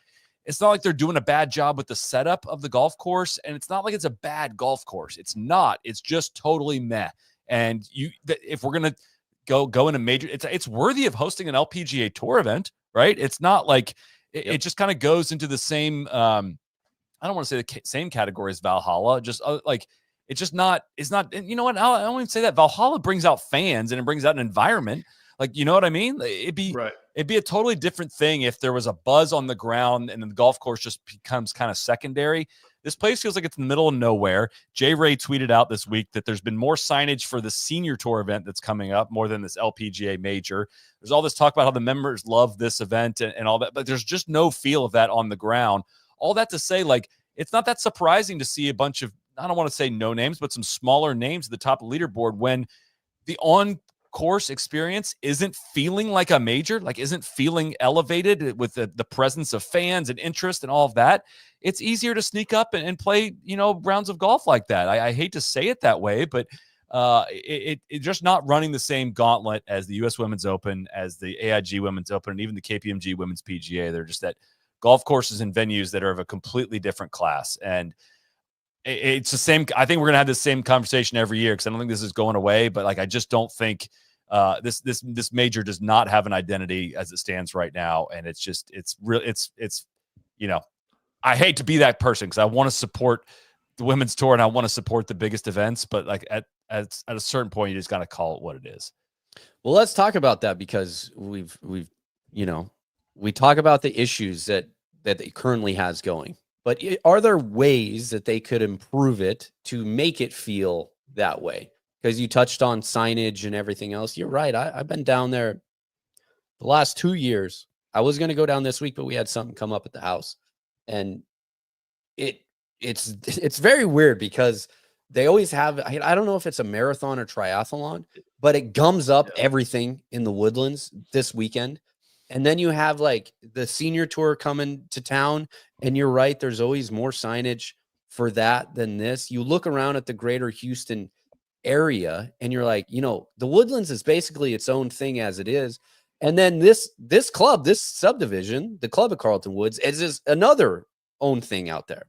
they're doing a bad job with the setup of the golf course. And it's not like it's a bad golf course. It's not, it's just totally meh. And if we're gonna go in a major, it's worthy of hosting an LPGA Tour event, right? It's not like it just kind of goes into the same. I don't want to say the same category as Valhalla. Just like it's just not. It's not. And you know what? I don't even say that. Valhalla brings out fans and it brings out an environment. Like, you know what I mean? It'd be a totally different thing if there was a buzz on the ground and then the golf course just becomes kind of secondary. This place feels like it's in the middle of nowhere. Jay Ray tweeted out this week that there's been more signage for the senior tour event that's coming up more than this LPGA major. There's all this talk about how the members love this event and all that, but there's just no feel of that on the ground. All that to say, like, it's not that surprising to see a bunch of, I don't want to say no names, but some smaller names at the top of the leaderboard when the on-course experience isn't feeling like a major, like isn't feeling elevated with the presence of fans and interest and all of that. It's easier to sneak up and play, rounds of golf like that. I hate to say it that way, but it's just not running the same gauntlet as the U.S. Women's Open, as the AIG Women's Open, and even the KPMG Women's PGA. They're just at golf courses and venues that are of a completely different class. And it's the same. I think we're going to have the same conversation every year because I don't think this is going away, but like, I just don't think this major does not have an identity as it stands right now. And it's I hate to be that person because I want to support the women's tour and I want to support the biggest events, but like at a certain point, you just got to call it what it is. Well, let's talk about that because we talk about the issues that it currently has going, but are there ways that they could improve it to make it feel that way? Because you touched on signage and everything else. You're right. I've been down there the last 2 years. I was going to go down this week, but we had something come up at the house. And it's very weird because they always have, I don't know if it's a marathon or triathlon, but it gums up everything in the Woodlands this weekend. And then you have like the senior tour coming to town. And you're right. There's always more signage for that than this. You look around at the greater Houston area and you're like, the Woodlands is basically its own thing as it is. And then this club, this subdivision, the club of Carlton Woods, is another own thing out there.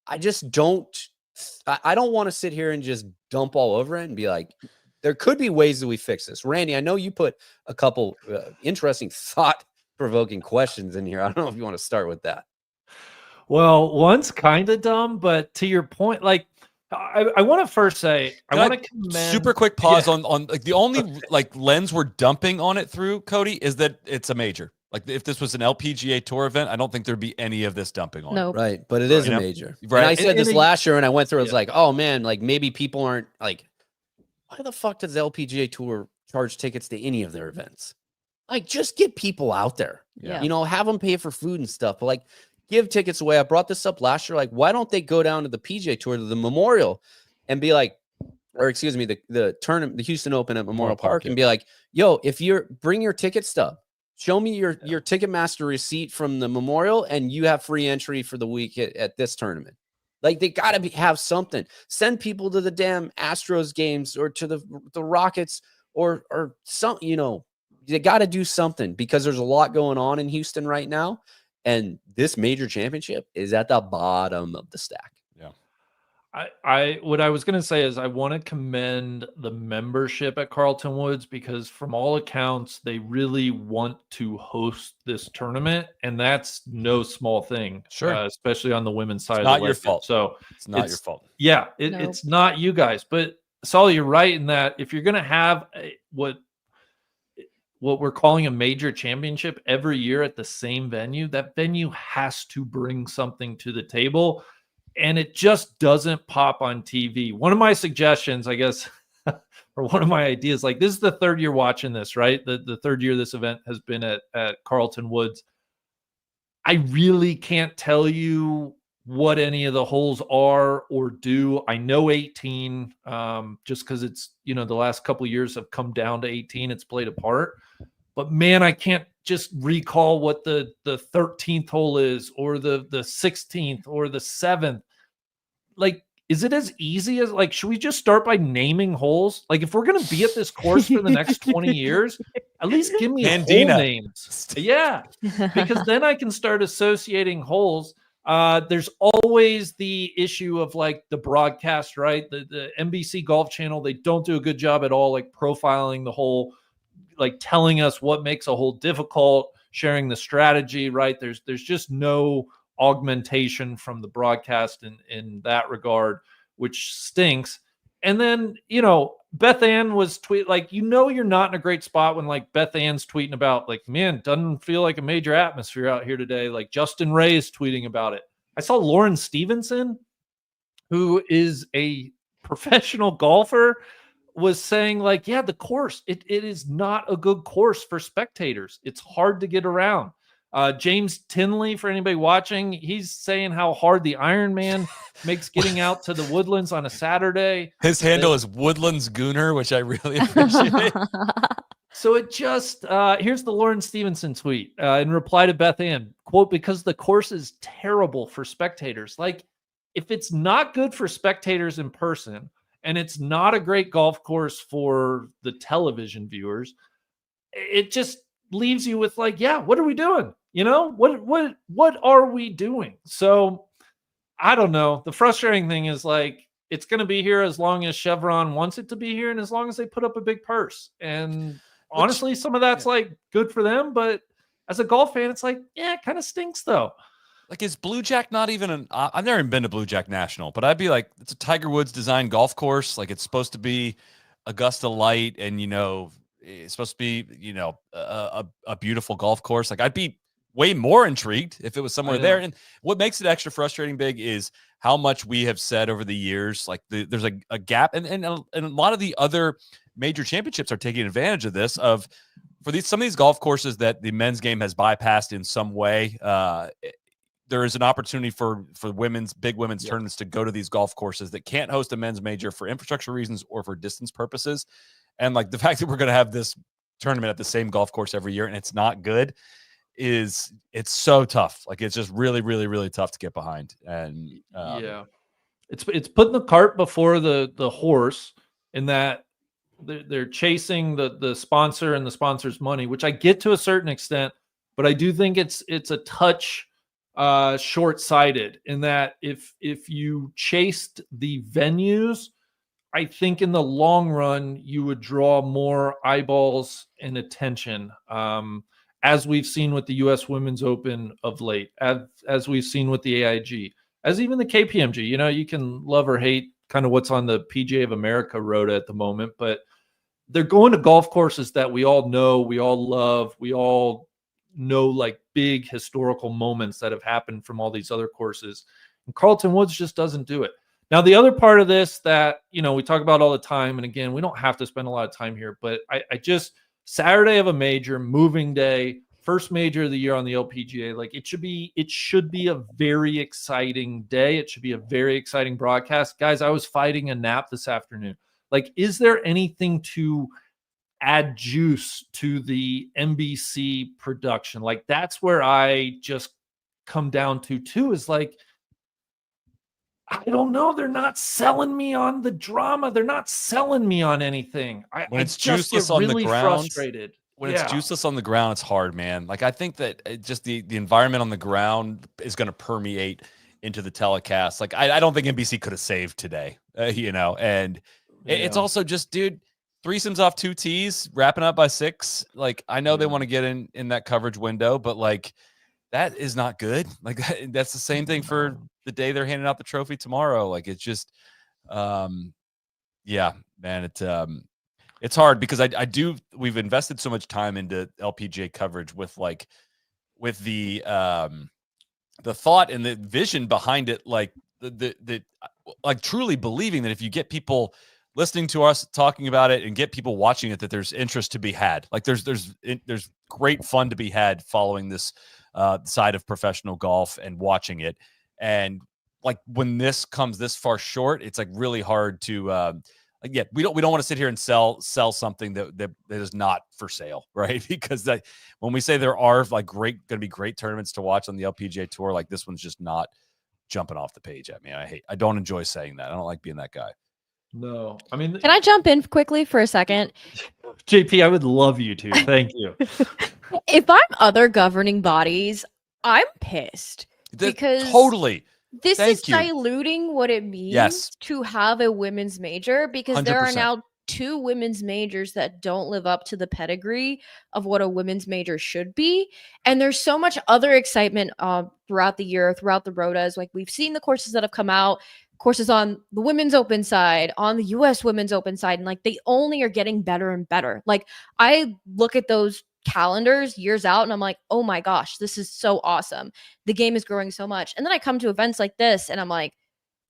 I don't want to sit here and just dump all over it and be like, there could be ways that we fix this. Randy, I know you put a couple interesting thought-provoking questions in here. I don't know if you want to start with that. Well, one's kind of dumb, but to your point, like, I want to first say, I want to commend. Super quick pause on like the only like lens we're dumping on it through, Cody, is that it's a major. Like if this was an LPGA Tour event, I don't think there'd be any of this dumping on it. Right, but it is a major. Right. And I said this last year, and I went through. It's like, oh man, like maybe people aren't like, why the fuck does the LPGA Tour charge tickets to any of their events? Like, just get people out there. Yeah. Have them pay for food and stuff. But like, give tickets away. I brought this up last year. Like, why don't they go down to the PGA Tour, to the Memorial, and be like, or excuse me, the tournament, the Houston Open at Memorial Park, and be like, yo, if bring your ticket stub, show me your Ticketmaster receipt from the Memorial, and you have free entry for the week at this tournament. Like, they got to have something. Send people to the damn Astros games or to the Rockets or some, they got to do something because there's a lot going on in Houston right now. And this major championship is at the bottom of the stack. Yeah. What I was going to say is I want to commend the membership at Carlton Woods, because from all accounts, they really want to host this tournament. And that's no small thing, Sure. Especially on the women's side. It's not your fault. So it's not your fault. Yeah, No. it's not you guys. But Saul, you're right in that if you're going to have what we're calling a major championship every year at the same venue, that venue has to bring something to the table. And it just doesn't pop on TV. One of my suggestions, I guess, or one of my ideas, like this is the third year watching this, right? The third year this event has been at Carlton Woods. I really can't tell you what any of the holes are or do. I know 18, just because it's, the last couple of years have come down to 18. It's played a part. But man, I can't just recall what the 13th hole is, or the 16th or the 7th. Like, is it as easy as, like, should we just start by naming holes? Like, if we're going to be at this course for the next 20 years, at least give me hole names. Yeah, because then I can start associating holes. There's always the issue of like the broadcast, right? The NBC Golf Channel, they don't do a good job at all, like profiling the hole, like telling us what makes a hole difficult, sharing the strategy, right? There's just no augmentation from the broadcast in that regard, which stinks. And then, Beth Ann was you're not in a great spot when like Beth Ann's tweeting about like, man, doesn't feel like a major atmosphere out here today. Like Justin Ray is tweeting about it. I saw Lauren Stevenson, who is a professional golfer, was saying like, yeah, the course, it is not a good course for spectators. It's hard to get around. James Tinley, for anybody watching, he's saying how hard the Ironman makes getting out to the Woodlands on a Saturday. His handle is Woodlands Gooner, which I really appreciate. So it just, here's the Lauren Stevenson tweet in reply to Beth Ann, quote, because the course is terrible for spectators. Like, if it's not good for spectators in person, and it's not a great golf course for the television viewers, it just leaves you with like, yeah, what are we doing? What are we doing? So I don't know. The frustrating thing is like, it's going to be here as long as Chevron wants it to be here, and as long as they put up a big purse. And honestly, some of that's like good for them, but as a golf fan, it's like, yeah, it kind of stinks though. Like, is Blue Jack not even I've never even been to Blue Jack National, but I'd be like, it's a Tiger Woods designed golf course. Like, it's supposed to be Augusta Light, and it's supposed to be a beautiful golf course. Like, I'd be way more intrigued if it was somewhere there. And what makes it extra frustrating, Big, is how much we have said over the years. Like, there's a gap, and a lot of the other major championships are taking advantage of this. Some of these golf courses that the men's game has bypassed in some way. There is an opportunity for big women's tournaments to go to these golf courses that can't host a men's major for infrastructure reasons or for distance purposes. And like the fact that we're going to have this tournament at the same golf course every year and it's not good it's so tough. Like, it's just really, really, really tough to get behind. And it's putting the cart before the horse, in that they're chasing the sponsor and the sponsor's money, which I get to a certain extent, but I do think it's a touch short-sighted in that if you chased the venues, I think in the long run you would draw more eyeballs and attention, as we've seen with the U.S. Women's Open of late, as we've seen with the AIG, as even the KPMG. You can love or hate kind of what's on the PGA of America road at the moment, but they're going to golf courses that we all know, we all love, we all know, like big historical moments that have happened from all these other courses. And Carlton Woods just doesn't do it. Now, the other part of this that, we talk about all the time, and again, we don't have to spend a lot of time here, but I just, Saturday of a major, moving day, first major of the year on the LPGA, like it should be a very exciting day. It should be a very exciting broadcast. Guys, I was fighting a nap this afternoon. Like, is there anything to add juice to the NBC production? Like, that's where I just come down to too, is like, I don't know. They're not selling me on the drama. They're not selling me on anything. When it's just juiceless get really on the ground, frustrated. When it's juiceless on the ground, it's hard, man. Like, I think that just the environment on the ground is going to permeate into the telecast. Like I don't think NBC could have saved today, and it's also just, dude, threesomes off 2 tees, wrapping up by 6. Like, I know they want to get in that coverage window, but like, that is not good. Like, that's the same thing for the day they're handing out the trophy tomorrow. Like, it's just, yeah, man, it's hard because we've invested so much time into LPGA coverage with the thought and the vision behind it, like like truly believing that if you get people listening to us talking about it and get people watching it, that there's interest to be had. Like there's great fun to be had following this side of professional golf and watching it. And like when this comes this far short, it's like really hard to we don't want to sit here and sell something that is not for sale, right? Because when we say there are like going to be great tournaments to watch on the LPGA Tour, like this one's just not jumping off the page at me. I don't enjoy saying that. I don't like being that guy. No, I mean, can I jump in quickly for a second? JP, I would love you to. Thank you. If I'm other governing bodies, I'm pissed because totally. This is diluting what it means to have a women's major, because 100%. there are now 2 women's majors that don't live up to the pedigree of what a women's major should be. And there's so much other excitement throughout the year, throughout the rotas. Like we've seen the courses that have come out, courses on the women's open side, on the US women's open side, and like they only are getting better and better. Like I look at those calendars years out and I'm like, oh my gosh, this is so awesome. The game is growing so much. And then I come to events like this and I'm like,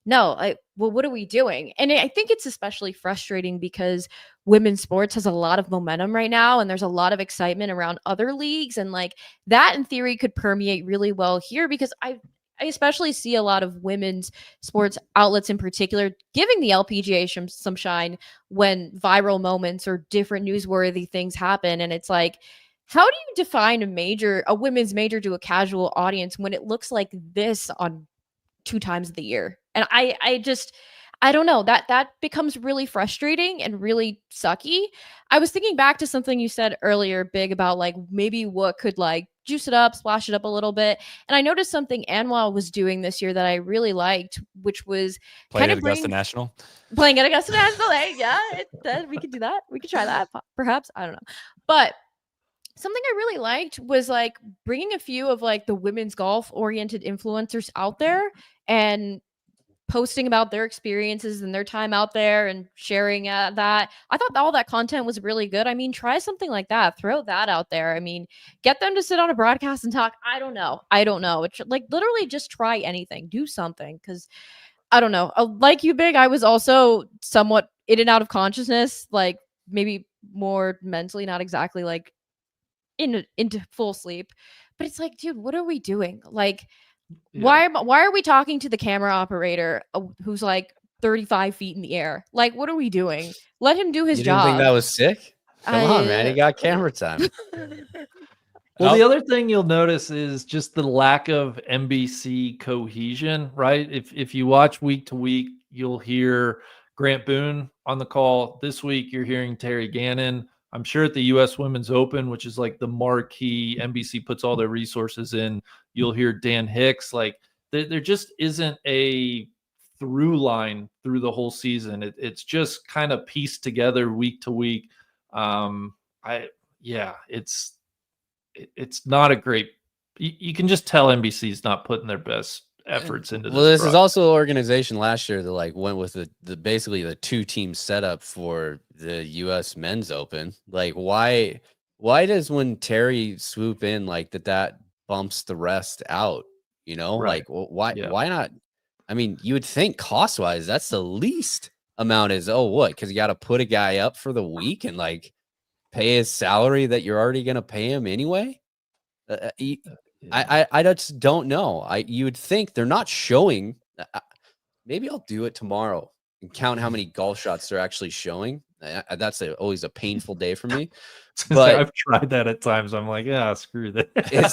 no, well, what are we doing? And I think it's especially frustrating because women's sports has a lot of momentum right now, and there's a lot of excitement around other leagues, and like that in theory could permeate really well here, because I especially see a lot of women's sports outlets in particular giving the LPGA some shine when viral moments or different newsworthy things happen. And it's like, how do you define a women's major to a casual audience when it looks like this on 2 times of the year? And I don't know, that becomes really frustrating and really sucky. I was thinking back to something you said earlier, Big, about like maybe what could like juice it up, splash it up a little bit. And I noticed something Anwar was doing this year that I really liked, which was playing at Augusta National. Playing at Augusta National. We could do that. We could try that, perhaps. I don't know. But something I really liked was like bringing a few of like the women's golf oriented influencers out there and posting about their experiences and their time out there and sharing that. I thought all that content was really good. I mean, try something like that. Throw that out there. I mean, get them to sit on a broadcast and talk. I don't know. It's like literally just try anything. Do something, because I don't know. Like you, Big, I was also somewhat in and out of consciousness, like maybe more mentally, not exactly like into full sleep. But it's like, dude, what are we doing? Like, why are we talking to the camera operator who's like 35 feet in the air? Like, what are we doing? Let him do his job. You think that was sick? Come on, man. He got camera time. Well, the other thing you'll notice is just the lack of NBC cohesion, right? If you watch week to week, you'll hear Grant Boone on the call. This week, you're hearing Terry Gannon. I'm sure at the U.S. Women's Open, which is like the marquee, NBC puts all their resources in, you'll hear Dan Hicks. Like there just isn't a through line through the whole season. It's just kind of pieced together week to week. It's not a great. You can just tell NBC's not putting their best efforts into this. Well, this is also an organization last year that like went with the basically the 2-team setup for the U.S. Men's Open. Like why does when Terry swoop in like that bumps the rest out? You know, right. Like why not? I mean, you would think cost wise that's the least amount is because you got to put a guy up for the week and like pay his salary that you're already gonna pay him anyway. I just don't know. You would think they're not showing. Maybe I'll do it tomorrow and count how many golf shots they're actually showing. That's always a painful day for me. But I've tried that at times. I'm like, yeah, screw that.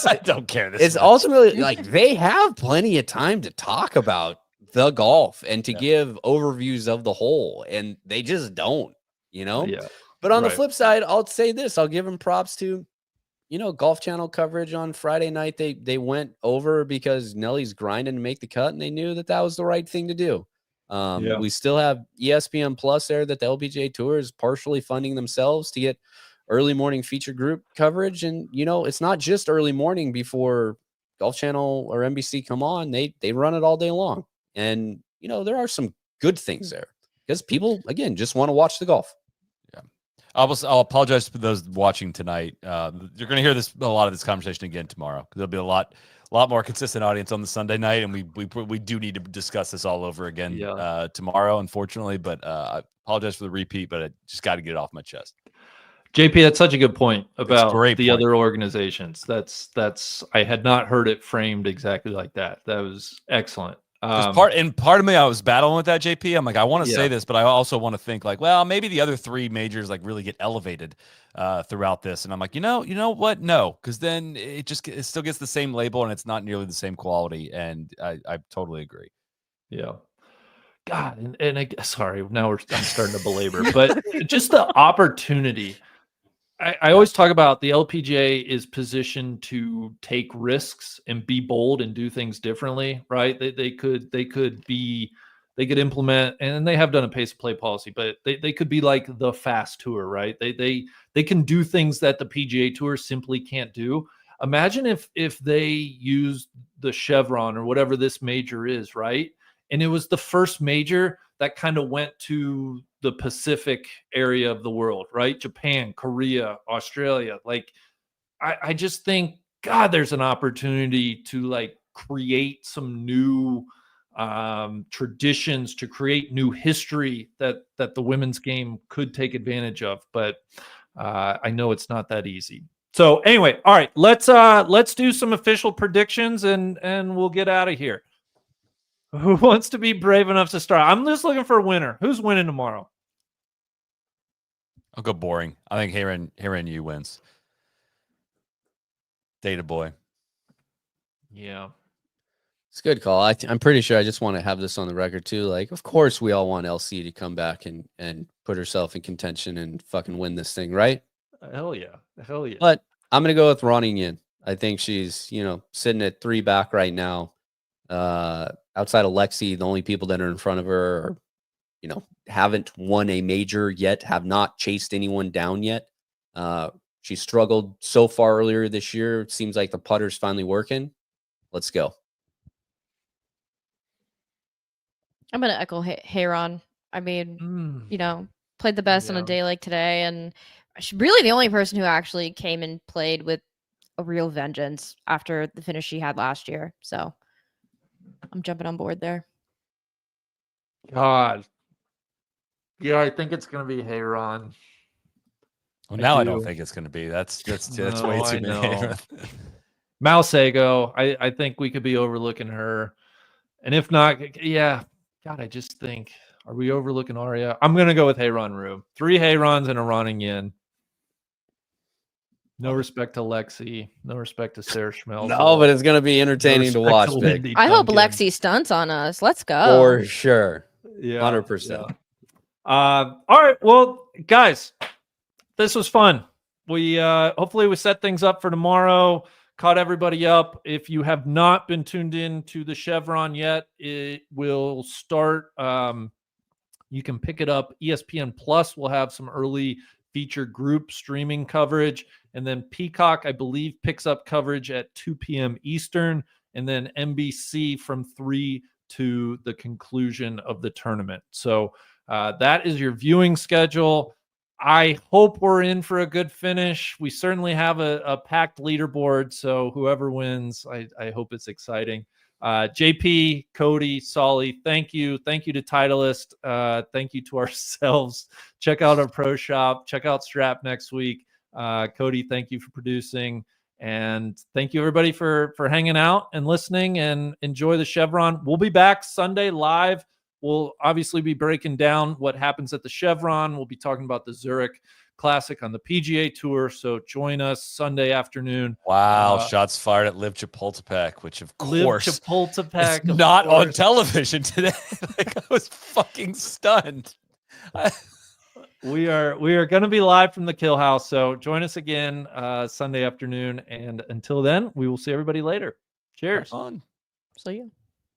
I don't care. It's ultimately like they have plenty of time to talk about the golf and to give overviews of the hole, and they just don't. You know. Yeah. But on the flip side, I'll say this: I'll give them props to Golf Channel coverage on Friday night, they went over because Nelly's grinding to make the cut, and they knew that was the right thing to do. We still have ESPN Plus there that the LPGA Tour is partially funding themselves to get early morning feature group coverage. And, it's not just early morning before Golf Channel or NBC come on. They run it all day long. And, there are some good things there because people, again, just want to watch the golf. Yeah. I'll apologize for those watching tonight. You're going to hear a lot of this conversation again tomorrow. There'll be a lot more consistent audience on the Sunday night, and we do need to discuss this all over again tomorrow, unfortunately. But I apologize for the repeat, but I just got to get it off my chest. JP, that's such a good point about the other organizations. That's I had not heard it framed exactly like that. That was excellent. Part of me, I was battling with that, JP. I'm like, I want to say this, but I also want to think like, well, maybe the other three majors like really get elevated throughout this. And I'm like, you know what? No, because then it still gets the same label and it's not nearly the same quality. And I totally agree. Yeah. God, and sorry, now I'm starting to belabor, but just the opportunity. I always talk about the LPGA is positioned to take risks and be bold and do things differently, right? They could implement, and they have done a pace of play policy, but they could be like the fast tour, right? They can do things that the PGA Tour simply can't do. Imagine if they used the Chevron or whatever this major is, right? And it was the first major that kind of went to the Pacific area of the world, right? Japan, Korea, Australia. Like, I just think, God, there's an opportunity to like create some new traditions, to create new history that the women's game could take advantage of. But I know it's not that easy. So anyway, all right, let's do some official predictions and we'll get out of here. Who wants to be brave enough to start? I'm just looking for a winner. Who's winning tomorrow? I'll go boring. I think Heron Yu wins. Data boy. Yeah. It's a good call. I'm pretty sure I just want to have this on the record too. Like, of course we all want LC to come back and put herself in contention and fucking win this thing, right? Hell yeah. Hell yeah. But I'm going to go with Ronnie Yin. I think she's, sitting at 3 back right now. Outside of Lexi, the only people that are in front of her are, haven't won a major yet, have not chased anyone down yet. She struggled so far earlier this year. It seems like the putter's finally working. Let's go. I'm going to echo Heron. I mean, played the best on a day like today. And really the only person who actually came and played with a real vengeance after the finish she had last year. So I'm jumping on board there. God. Yeah, I think it's going to be Heron. Well, now I don't think it's going to be. That's way too many. Mao Sago, I think we could be overlooking her. And if not, yeah, God, I just think, are we overlooking Aria? I'm going to go with Heron Rue. 3 Herons and a Ronning Yin. No respect to Lexi. No respect to Sarah Schmel. No, but it's going to be entertaining to watch. I hope Lexi stunts on us. Let's go. For sure. Yeah. 100%. Yeah. All right. Well, guys, this was fun. We hopefully we set things up for tomorrow. Caught everybody up. If you have not been tuned in to the Chevron yet, it will start. You can pick it up. ESPN Plus will have some early feature group streaming coverage. And then Peacock, I believe, picks up coverage at 2 p.m. Eastern. And then NBC from 3 to the conclusion of the tournament. So that is your viewing schedule. I hope we're in for a good finish. We certainly have a packed leaderboard. So whoever wins, I hope it's exciting. JP, Cody, Solly, thank you. Thank you to Titleist. Thank you to ourselves. Check out our pro shop. Check out Strap next week. Cody, thank you for producing. And thank you everybody for hanging out and listening, and enjoy the Chevron. We'll be back Sunday live. We'll obviously be breaking down what happens at the Chevron. We'll be talking about the Zurich Classic on the PGA Tour. So join us Sunday afternoon. Wow. Shots fired at Liv Chapultepec, which of course Chapultepec is not on television today. Like, I was fucking stunned. we are going to be live from the Killhouse. So join us again Sunday afternoon. And until then, we will see everybody later. Cheers. Have fun. So yeah.